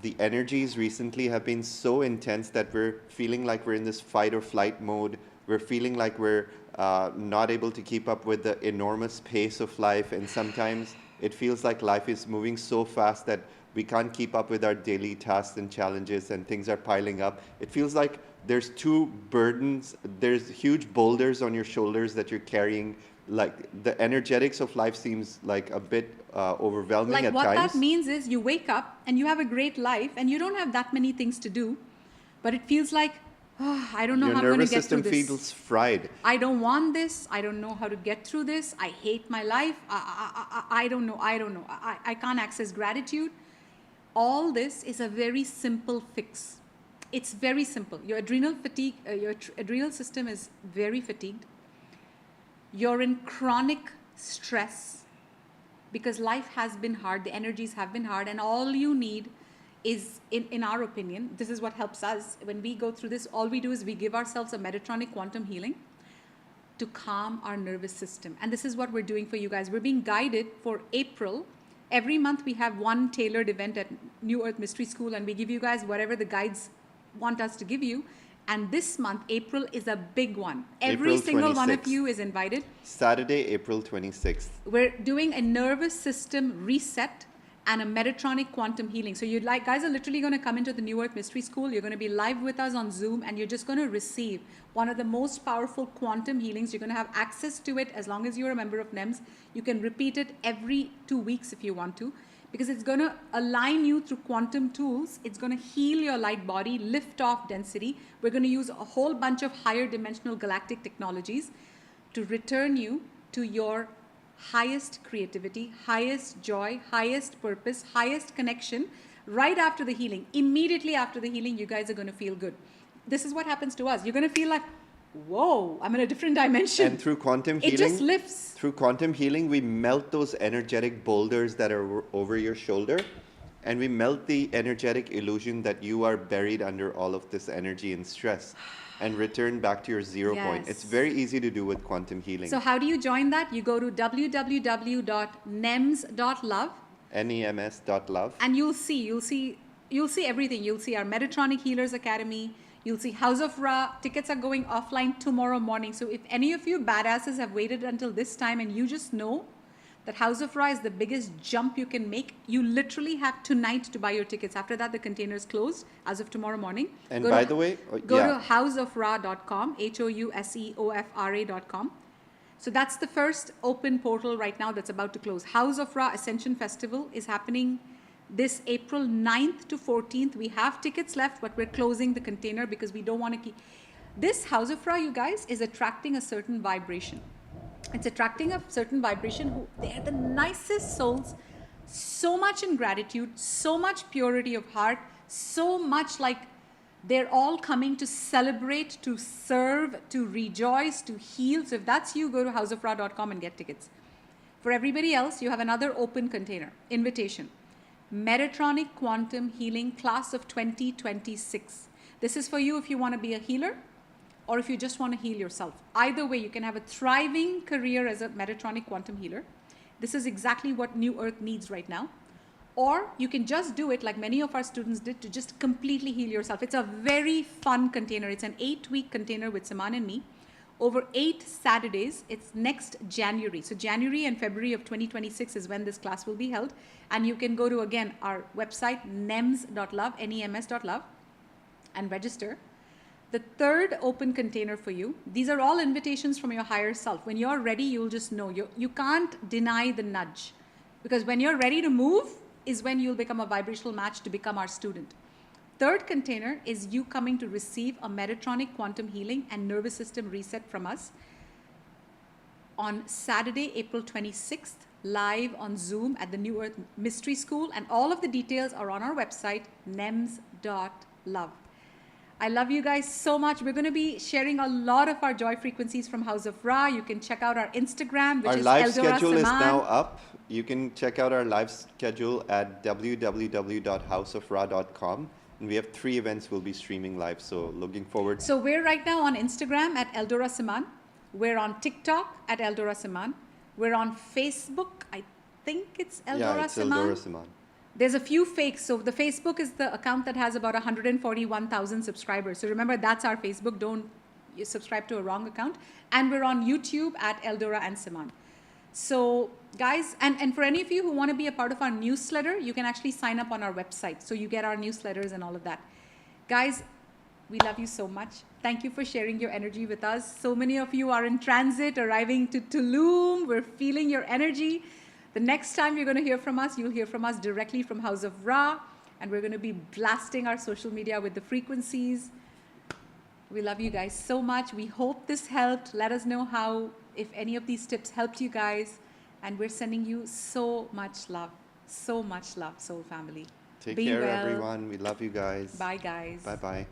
the energies recently have been so intense that we're feeling like we're in this fight or flight mode. We're feeling like we're not able to keep up with the enormous pace of life, and sometimes it feels like life is moving so fast that we can't keep up with our daily tasks and challenges, and things are piling up. It feels like there's two burdens, there's huge boulders on your shoulders that you're carrying. Like the energetics of life seems like a bit overwhelming at times. Like what that means is you wake up and you have a great life and you don't have that many things to do, but it feels like, oh, I don't know how I'm going to get through this. Your nervous system feels fried. I don't want this. I don't know how to get through this. I hate my life. I don't know. I can't access gratitude. All this is a very simple fix. It's very simple. Your adrenal fatigue, your adrenal system is very fatigued. You're in chronic stress because life has been hard. The energies have been hard, and all you need is, in our opinion, this is what helps us. When we go through this, all we do is we give ourselves a Metatronic quantum healing to calm our nervous system. And this is what we're doing for you guys. We're being guided for April. Every month we have one tailored event at New Earth Mystery School, and we give you guys whatever the guides want us to give you. And this month, April, is a big one. Every single one of you is invited. Saturday, April 26th. We're doing a nervous system reset and a Metatronic quantum healing. So you guys are literally going to come into the New Earth Mystery School. You're going to be live with us on Zoom, and you're just going to receive one of the most powerful quantum healings. You're going to have access to it as long as you're a member of NEMS. You can repeat it every 2 weeks if you want to, because it's going to align you through quantum tools. It's going to heal your light body, lift off density. We're going to use a whole bunch of higher dimensional galactic technologies to return you to your highest creativity, highest joy, highest purpose, highest connection right after the healing. Immediately after the healing, you guys are going to feel good. This is what happens to us. You're going to feel like, whoa, I'm in a different dimension. And through quantum healing, it just lifts. Through quantum healing, we melt those energetic boulders that are over your shoulder, and we melt the energetic illusion that you are buried under all of this energy and stress, and return back to your 0 point. It's very easy to do with quantum healing. So how do you join that? You go to www.nems.love. NEMS.love. And you'll see everything. You'll see our Metatronic Healers Academy. You'll see House of Ra. Tickets are going offline tomorrow morning. So if any of you badasses have waited until this time and you just know that House of Ra is the biggest jump you can make, you literally have tonight to buy your tickets. After that, the container is closed as of tomorrow morning. And by the way, go to houseofra.com, houseofra.com. So that's the first open portal right now that's about to close. House of Ra Ascension Festival is happening this April 9th to 14th. We have tickets left, but we're closing the container because we don't want to keep... This House of Ra, you guys, is attracting a certain vibration. It's attracting a certain vibration who they're the nicest souls, so much in gratitude, so much purity of heart, so much like they're all coming to celebrate, to serve, to rejoice, to heal. So if that's you, go to houseofra.com and get tickets. For everybody else, you have another open container, invitation. Metatronic Quantum Healing Class of 2026. This is for you if you want to be a healer, or if you just want to heal yourself. Either way, you can have a thriving career as a Metatronic quantum healer. This is exactly what New Earth needs right now. Or you can just do it like many of our students did, to just completely heal yourself. It's a very fun container. It's an 8-week container with Saman and me. Over 8 Saturdays, it's next January. So January and February of 2026 is when this class will be held. And you can go to, again, our website, nems.love, nems.love, and register. The third open container for you, these are all invitations from your higher self. When you're ready, you'll just know. You can't deny the nudge. Because when you're ready to move is when you'll become a vibrational match to become our student. Third container is you coming to receive a Metatronic quantum healing and nervous system reset from us on Saturday, April 26th, live on Zoom at the New Earth Mystery School. And all of the details are on our website, nems.love. I love you guys so much. We're going to be sharing a lot of our joy frequencies from House of Ra. You can check out our Instagram, which is Eldora. Our live schedule is now up. You can check out our live schedule at www.houseofra.com. And we have 3 events we'll be streaming live, so looking forward. So we're right now on Instagram at Eldora Saman. We're on TikTok at Eldora Saman. We're on Facebook. I think it's Eldora Saman. Eldora Saman. There's a few fakes. So the Facebook is the account that has about 141,000 subscribers. So remember, that's our Facebook. Don't subscribe to a wrong account. And we're on YouTube at Eldora and Saman. So guys, and for any of you who want to be a part of our newsletter, you can actually sign up on our website. So you get our newsletters and all of that. Guys, we love you so much. Thank you for sharing your energy with us. So many of you are in transit, arriving to Tulum. We're feeling your energy. The next time you're going to hear from us, you'll hear from us directly from House of Ra. And we're going to be blasting our social media with the frequencies. We love you guys so much. We hope this helped. Let us know how, if any of these tips helped you guys. And we're sending you so much love, soul family. Take care, everyone. We love you guys. Bye, guys. Bye-bye.